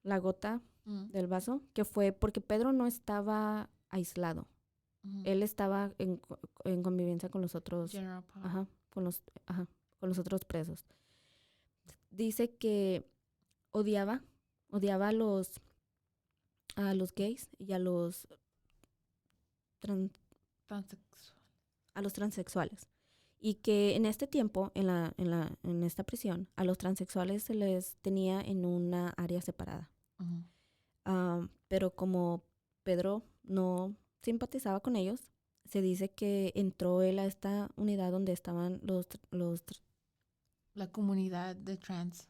la gota del vaso, que fue porque Pedro no estaba aislado. Él estaba en convivencia con los otros, con los otros presos. Dice que odiaba a los gays y a los transexuales. Y que en este tiempo, en esta prisión, a los transexuales se les tenía en una área separada. Pero como Pedro no simpatizaba con ellos, se dice que entró él a esta unidad donde estaban los La comunidad de trans.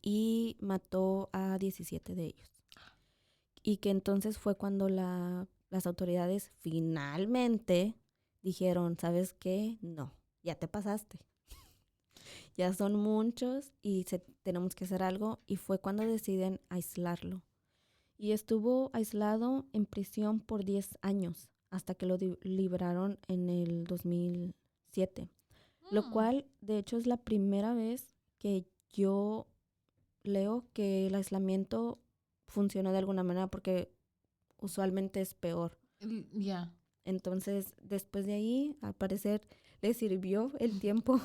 Y mató a 17 de ellos. Y que entonces fue cuando las autoridades finalmente dijeron, ¿sabes qué? No, ya te pasaste. Ya son muchos y tenemos que hacer algo. Y fue cuando deciden aislarlo. Y estuvo aislado en prisión por 10 años hasta que lo liberaron en el 2007. Lo cual, de hecho, es la primera vez que yo leo que el aislamiento funciona de alguna manera porque usualmente es peor. Ya. Entonces, después de ahí, al parecer, le sirvió el tiempo,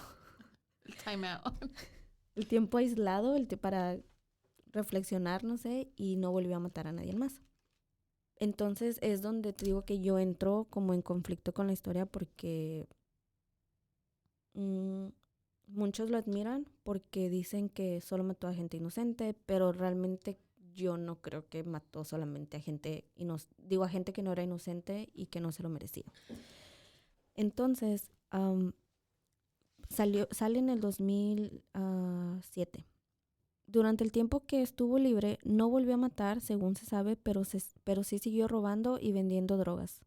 Time out. el tiempo aislado para reflexionar, no sé, y no volvió a matar a nadie más. Entonces, es donde te digo que yo entro como en conflicto con la historia porque muchos lo admiran porque dicen que solo mató a gente inocente, pero realmente yo no creo que mató solamente a gente a gente que no era inocente y que no se lo merecía. Entonces, sale en el 2007. Durante el tiempo que estuvo libre, no volvió a matar, según se sabe, pero sí siguió robando y vendiendo drogas.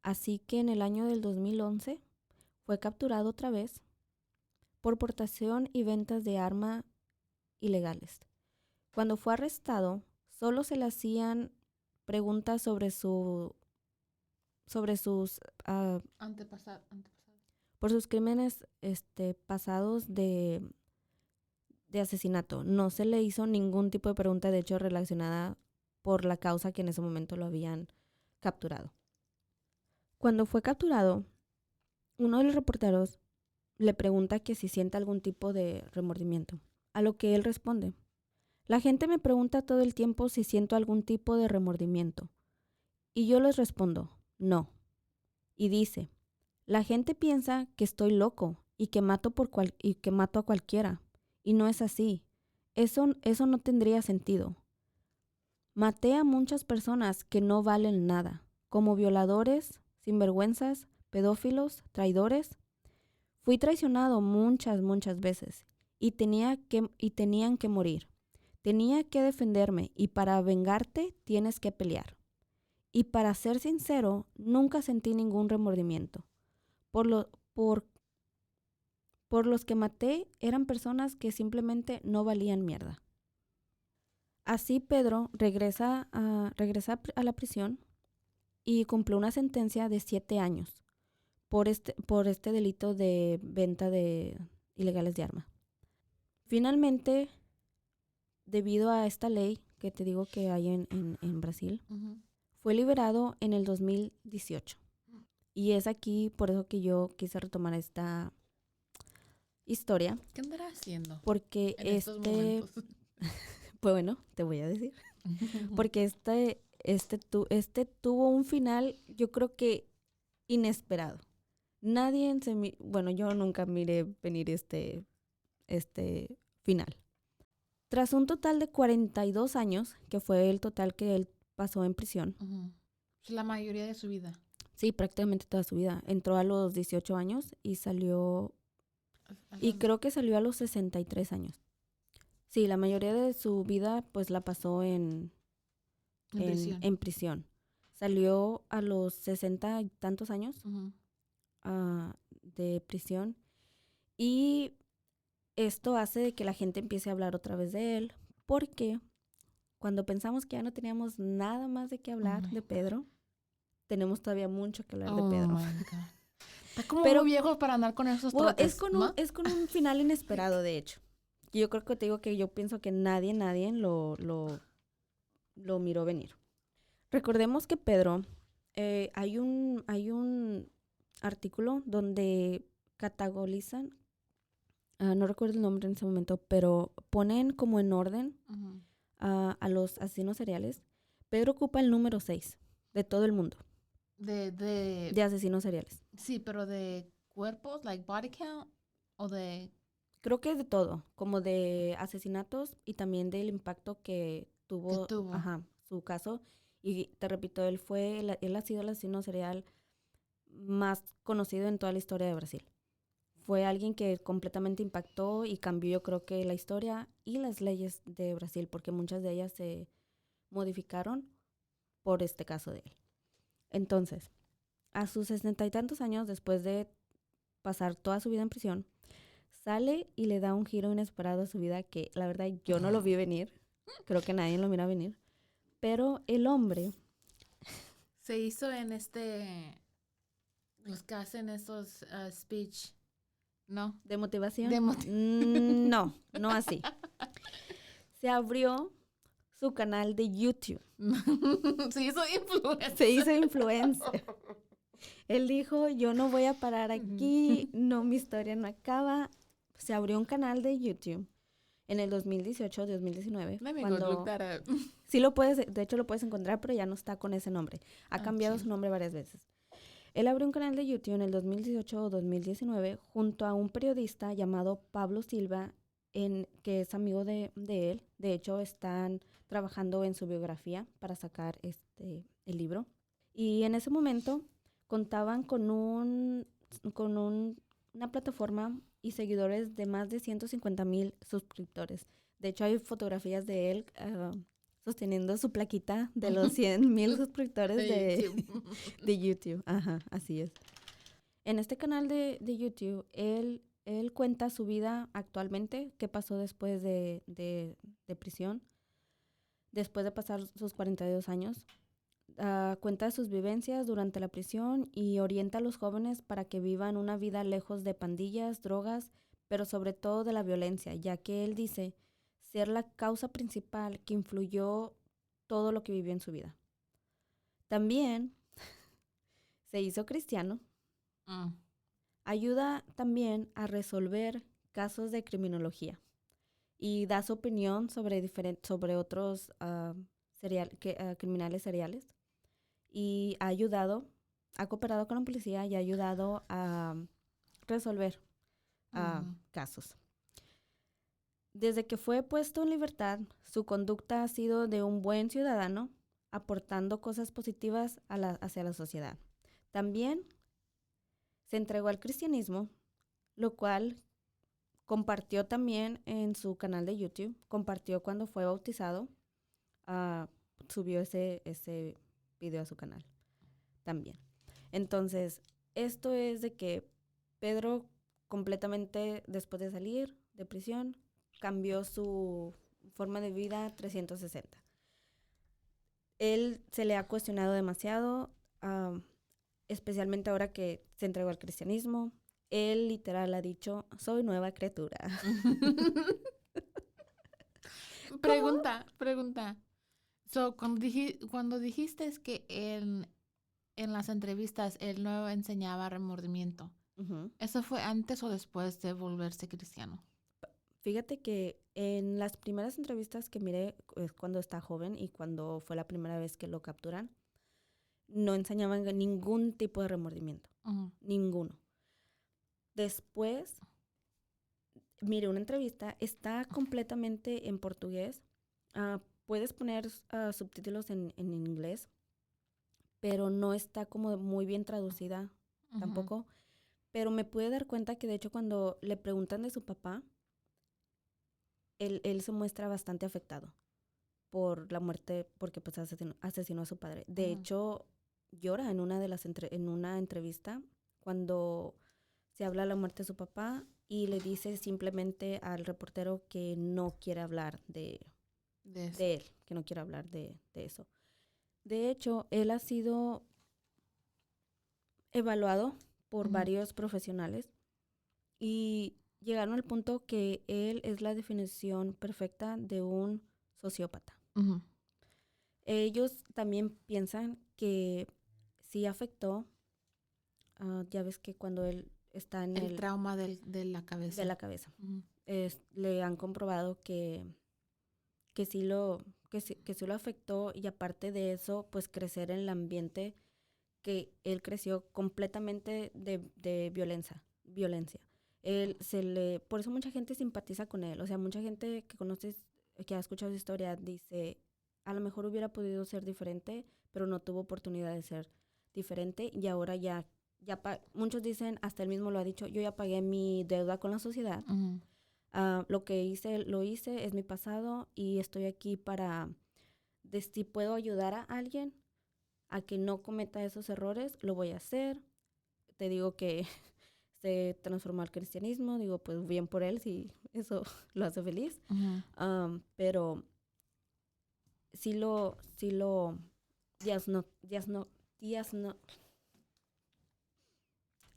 Así que en el año del 2011 fue capturado otra vez por portación y ventas de armas ilegales. Cuando fue arrestado, solo se le hacían preguntas sobre sus por sus crímenes pasados de asesinato. No se le hizo ningún tipo de pregunta, de hecho, relacionada por la causa que en ese momento lo habían capturado. Cuando fue capturado, uno de los reporteros le pregunta que si siente algún tipo de remordimiento, a lo que él responde: la gente me pregunta todo el tiempo si siento algún tipo de remordimiento. Y yo les respondo, no. Y dice, la gente piensa que estoy loco y que mato a cualquiera. Y no es así. Eso no tendría sentido. Maté a muchas personas que no valen nada, como violadores, sinvergüenzas, pedófilos, traidores. Fui traicionado muchas veces y tenían que morir. Tenía que defenderme y para vengarte tienes que pelear. Y para ser sincero, nunca sentí ningún remordimiento. Por los que maté eran personas que simplemente no valían mierda. Así Pedro regresa a la prisión y cumplió una sentencia de 7 años por este delito de venta de ilegales de armas. Finalmente, debido a esta ley que te digo que hay en Brasil, fue liberado en el 2018. Y es aquí por eso que yo quise retomar esta historia. ¿Qué andará haciendo porque en estos momentos? Pues bueno, te voy a decir. Porque tuvo un final, yo creo que inesperado. Yo nunca miré venir este final. Tras un total de 42 años, que fue el total que él pasó en prisión. La mayoría de su vida. Sí, prácticamente toda su vida. Entró a los 18 años y salió, y creo que salió a los 63 años. Sí, la mayoría de su vida pues la pasó en prisión. Salió a los 60 y tantos años de prisión. Y esto hace de que la gente empiece a hablar otra vez de él, porque cuando pensamos que ya no teníamos nada más de qué hablar de Pedro, tenemos todavía mucho que hablar de Pedro. Está como muy viejo para andar con esos trotes, es con un final inesperado, de hecho. Yo creo que te digo que yo pienso que nadie lo miró venir. Recordemos que Pedro, hay un artículo donde categorizan, no recuerdo el nombre en ese momento, pero ponen como en orden a los asesinos seriales. Pedro ocupa el número 6 de todo el mundo. De asesinos seriales. Sí, pero de cuerpos, like body count, o de... Creo que es de todo, como de asesinatos y también del impacto que tuvo. Su caso. Y te repito, él ha sido el asesino serial más conocido en toda la historia de Brasil. fue alguien que completamente impactó y cambió, yo creo que la historia y las leyes de Brasil, porque muchas de ellas se modificaron por este caso de él. Entonces, a sus 60 y tantos años, después de pasar toda su vida en prisión, sale y le da un giro inesperado a su vida que la verdad yo no lo vi venir. Creo que nadie lo mira venir. Pero el hombre... Se hizo en los que hacen esos speech, ¿no? ¿De motivación? De No, no así. Se abrió su canal de YouTube. Se hizo influencer. Se hizo influencer. Él dijo, yo no voy a parar aquí, no, mi historia no acaba. Se abrió un canal de YouTube en el 2018-2019. Let me go look that up. Sí lo puedes, de hecho lo puedes encontrar, pero ya no está con ese nombre. Ha cambiado su nombre varias veces. Él abrió un canal de YouTube en el 2018 o 2019 junto a un periodista llamado Pablo Silva, que es amigo de él. De hecho, están trabajando en su biografía para sacar el libro. Y en ese momento contaban con una plataforma y seguidores de más de 150,000 suscriptores. De hecho, hay fotografías de él sosteniendo su plaquita de los 100,000 suscriptores de YouTube. Ajá, así es. En este canal de YouTube, él cuenta su vida actualmente, qué pasó después de prisión, después de pasar sus 42 años. Cuenta sus vivencias durante la prisión y orienta a los jóvenes para que vivan una vida lejos de pandillas, drogas, pero sobre todo de la violencia, ya que él dice ser la causa principal que influyó todo lo que vivió en su vida. También se hizo cristiano. Ayuda también a resolver casos de criminología y da su opinión sobre otros criminales seriales. Y ha cooperado con la policía y ha ayudado a resolver casos. Desde que fue puesto en libertad, su conducta ha sido de un buen ciudadano, aportando cosas positivas hacia la sociedad. También se entregó al cristianismo, lo cual compartió también en su canal de YouTube. Compartió cuando fue bautizado, subió ese video a su canal también. Entonces, esto es de que Pedro completamente después de salir de prisión cambió su forma de vida 360. Él se le ha cuestionado demasiado, especialmente ahora que se entregó al cristianismo. Él literal ha dicho, soy nueva criatura. Pregunta. So, cuando dijiste que en las entrevistas él no enseñaba remordimiento, ¿eso fue antes o después de volverse cristiano? Fíjate que en las primeras entrevistas que miré, cuando está joven y cuando fue la primera vez que lo capturan, no enseñaban ningún tipo de remordimiento. Ninguno. Después, miré una entrevista, está completamente en portugués. Puedes poner subtítulos en inglés, pero no está como muy bien traducida tampoco. Pero me pude dar cuenta que de hecho cuando le preguntan de su papá, él se muestra bastante afectado por la muerte, porque pues asesinó a su padre. De hecho, llora en una entrevista cuando se habla de la muerte de su papá y le dice simplemente al reportero que no quiere hablar de él, que no quiere hablar de eso. De hecho, él ha sido evaluado por varios profesionales y llegaron al punto que él es la definición perfecta de un sociópata. Ellos también piensan que sí afectó, ya ves que cuando él está en el trauma de la cabeza. De la cabeza. Le han comprobado que sí lo afectó y aparte de eso, pues crecer en el ambiente que él creció completamente de violencia. Por eso mucha gente simpatiza con él. O sea, mucha gente que conoces, que ha escuchado su historia, dice, a lo mejor hubiera podido ser diferente, pero no tuvo oportunidad de ser diferente y ahora ya muchos dicen, hasta él mismo lo ha dicho, yo ya pagué mi deuda con la sociedad. Ujú. Lo que hice, lo hice, es mi pasado y estoy aquí para, si puedo ayudar a alguien a que no cometa esos errores, lo voy a hacer. Te digo que se transformó al cristianismo, digo, pues bien por él si eso lo hace feliz. Ujú. Pero sí lo diasno-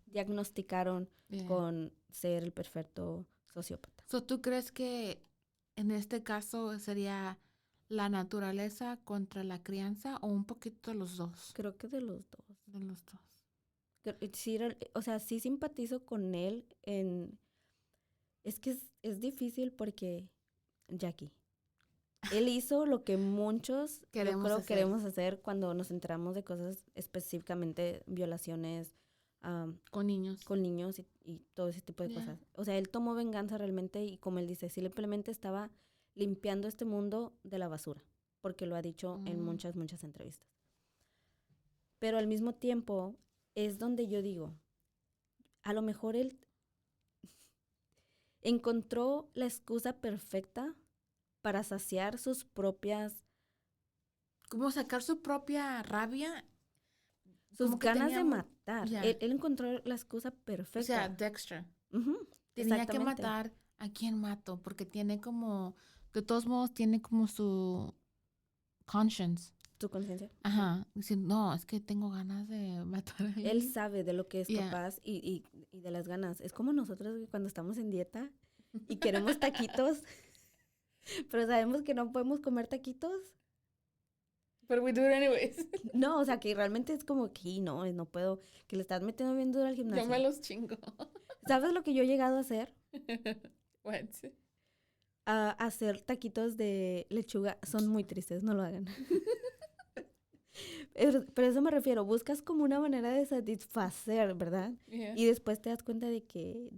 diagnosticaron Yeah. con ser el perfecto sociópata. So, ¿tú crees que en este caso sería la naturaleza contra la crianza o un poquito de los dos? Creo que de los dos. De los dos. Sí, o sea, sí simpatizo con él es que es difícil porque Jackie, él hizo lo que muchos yo creo queremos hacer cuando nos enteramos de cosas, específicamente violaciones Con niños. con niños y todo ese tipo de Yeah. cosas. O sea, él tomó venganza realmente y como él dice, simplemente estaba limpiando este mundo de la basura, porque lo ha dicho en muchas entrevistas. Pero al mismo tiempo es donde yo digo, a lo mejor él encontró la excusa perfecta para saciar sus propias... Como sacar su propia rabia. sus Como que ganas tenía de matar. ya. Él encontró la excusa perfecta. O sea, Dexter. Ujú, Tenía que exactamente. matar a quien mató, porque tiene como, de todos modos, tiene como su conscience. Su conciencia. Ajá. Dice, no, es que tengo ganas de matar a Él alguien. sabe de lo que es Yeah. capaz y de las ganas. Es como nosotros güey, cuando estamos en dieta y queremos taquitos, pero sabemos que no podemos comer taquitos. But we do it anyways. No, o sea, que realmente es como que no puedo, que le estás metiendo bien duro al Yo gimnasio. me los chingo. ¿Sabes lo que yo he llegado a hacer? What? A hacer taquitos de lechuga. Son muy tristes, no lo hagan. Pero eso me refiero, buscas como una manera de satisfacer, ¿verdad? Yeah. Y después te das cuenta de que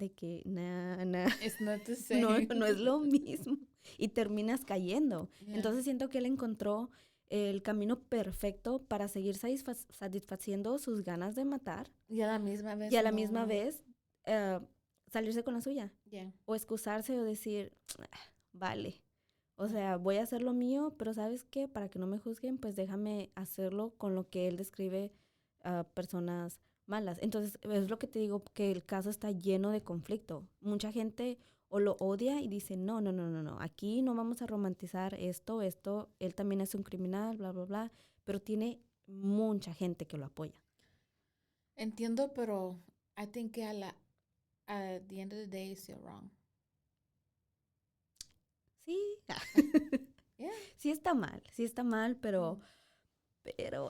nah, It's not the no, same. no es lo mismo. Y terminas cayendo. Yeah. Entonces siento que él encontró el camino perfecto para seguir satisfaciendo sus ganas de matar Y a la misma vez. y a la misma vez salirse con la suya. Yeah. O excusarse o decir, vale. O sea, voy a hacer lo mío, pero ¿sabes qué? Para que no me juzguen, pues déjame hacerlo con lo que él describe a personas malas. Entonces, es lo que te digo, que el caso está lleno de conflicto. Mucha gente o lo odia y dice, no, aquí no vamos a romantizar esto, él también es un criminal, bla, bla, bla, pero tiene mucha gente que lo apoya. Entiendo, pero I think que at the end of the day, it's still wrong. Sí, Yeah. sí está mal, pero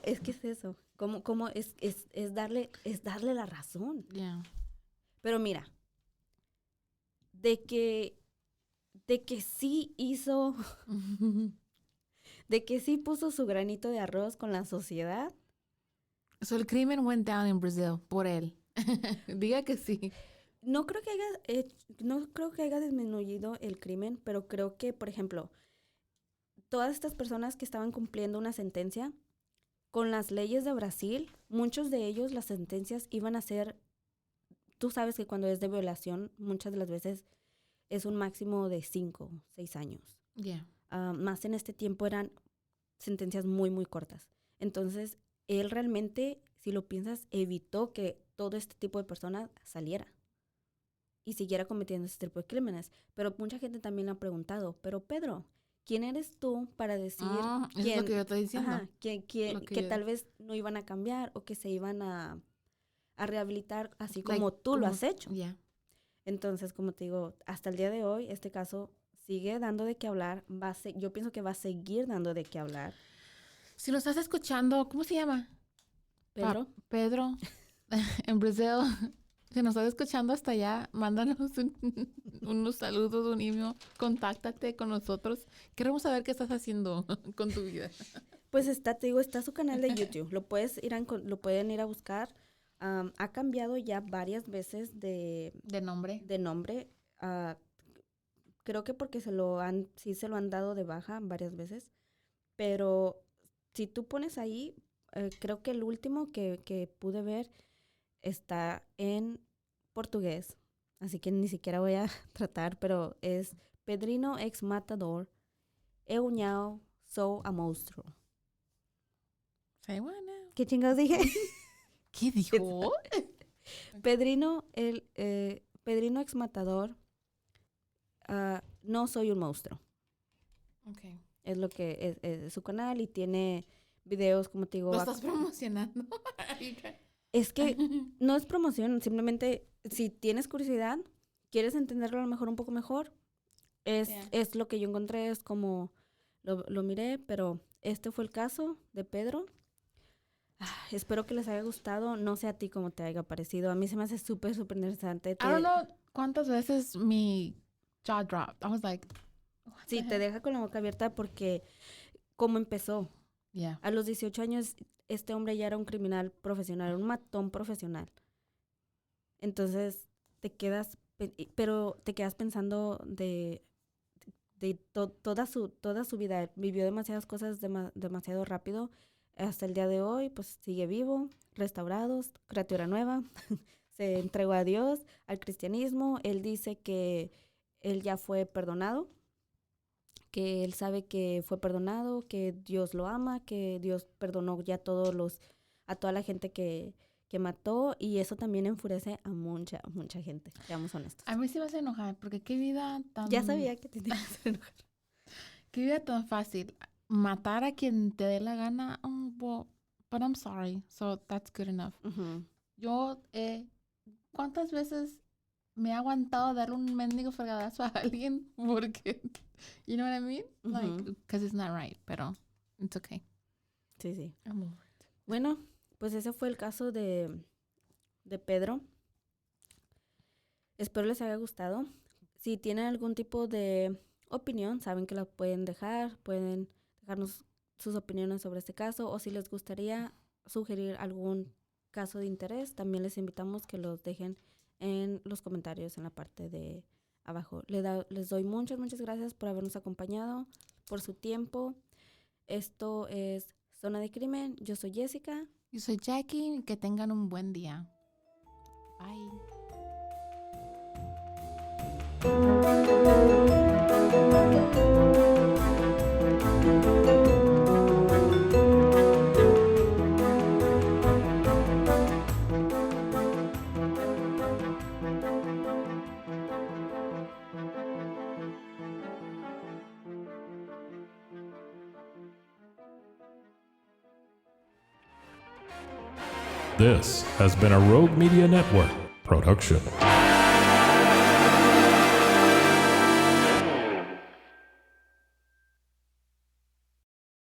es que es eso, como es darle la razón. Yeah. Pero mira, de que sí hizo, de que sí puso su granito de arroz con la sociedad. So el crimen went down in Brazil por él. Diga que sí. No creo que haya disminuido el crimen, pero creo que, por ejemplo, todas estas personas que estaban cumpliendo una sentencia, con las leyes de Brasil, muchos de ellos las sentencias iban a ser, tú sabes que cuando es de violación, muchas de las veces es un máximo de 5, 6 años. Yeah. Más en este tiempo eran sentencias muy, muy cortas. Entonces, él realmente, si lo piensas, evitó que todo este tipo de personas saliera y siguiera cometiendo este tipo de crímenes. Pero mucha gente también le ha preguntado, pero Pedro, ¿quién eres tú para decir Es lo que yo estoy diciendo. ajá, que tal vez no iban a cambiar o que se iban a rehabilitar así como tú lo has hecho? Yeah. Entonces, como te digo, hasta el día de hoy, este caso sigue dando de qué hablar. Yo pienso que va a seguir dando de qué hablar. Si lo estás escuchando, ¿cómo se llama? Pedro. Pedro, en Brasil. Si nos estás escuchando hasta allá, mándanos unos saludos, un email, contáctate con nosotros. Queremos saber qué estás haciendo con tu vida. Pues te digo, está su canal de YouTube. Lo pueden ir a buscar. Ha cambiado ya varias veces de nombre. Creo que porque sí se lo han dado de baja varias veces. Pero si tú pones ahí, creo que el último que pude ver está en portugués, así que ni siquiera voy a tratar, pero es Pedrino ex matador, eu não sou a monstruo. Say what now? ¿Qué chingados dije? ¿Qué dijo? Pedrino ex matador, no soy un monstruo. Okay. Es lo que es su canal y tiene videos, como te digo. Lo estás promocionando. Es que no es promoción, simplemente si tienes curiosidad, quieres entenderlo a lo mejor un poco mejor, es lo que yo encontré, es como lo miré, pero este fue el caso de Pedro. Espero que les haya gustado, no sé a ti cómo te haya parecido, a mí se me hace súper, súper interesante. I don't know cuántas veces mi jaw dropped. I was like, what Sí, the te heck? deja con la boca abierta porque cómo empezó. Yeah. A los 18 años, este hombre ya era un criminal profesional, un matón profesional. Entonces, pero te quedas pensando de toda su vida. Vivió demasiadas cosas demasiado rápido. Hasta el día de hoy, pues sigue vivo, restaurados, criatura nueva. Se entregó a Dios, al cristianismo. Él dice que él ya fue perdonado, que él sabe que fue perdonado, que Dios lo ama, que Dios perdonó ya a toda la gente que mató, y eso también enfurece a mucha gente, seamos honestos. A mí sí me hace enojar porque qué vida tan... Ya sabía que te tenías que enojar. Qué vida tan fácil. Matar a quien te dé la gana. Oh, well, but I'm sorry. So that's good enough. Ujú. Yo, ¿cuántas veces me he aguantado darle un mendigo fregadazo a alguien? Porque, you know what I mean? Like, Ujú. because it's not right, pero it's okay. Sí. I'm over it. Bueno, pues ese fue el caso de Pedro. Espero les haya gustado. Si tienen algún tipo de opinión, saben que la pueden dejarnos sus opiniones sobre este caso, o si les gustaría sugerir algún caso de interés, también les invitamos que los dejen en los comentarios en la parte de abajo. Les doy muchas gracias por habernos acompañado, por su tiempo. Esto es Zona de Crimen. Yo soy Jessica. Yo soy Jackie. Que tengan un buen día. Bye. This has been a Rogue Media Network production.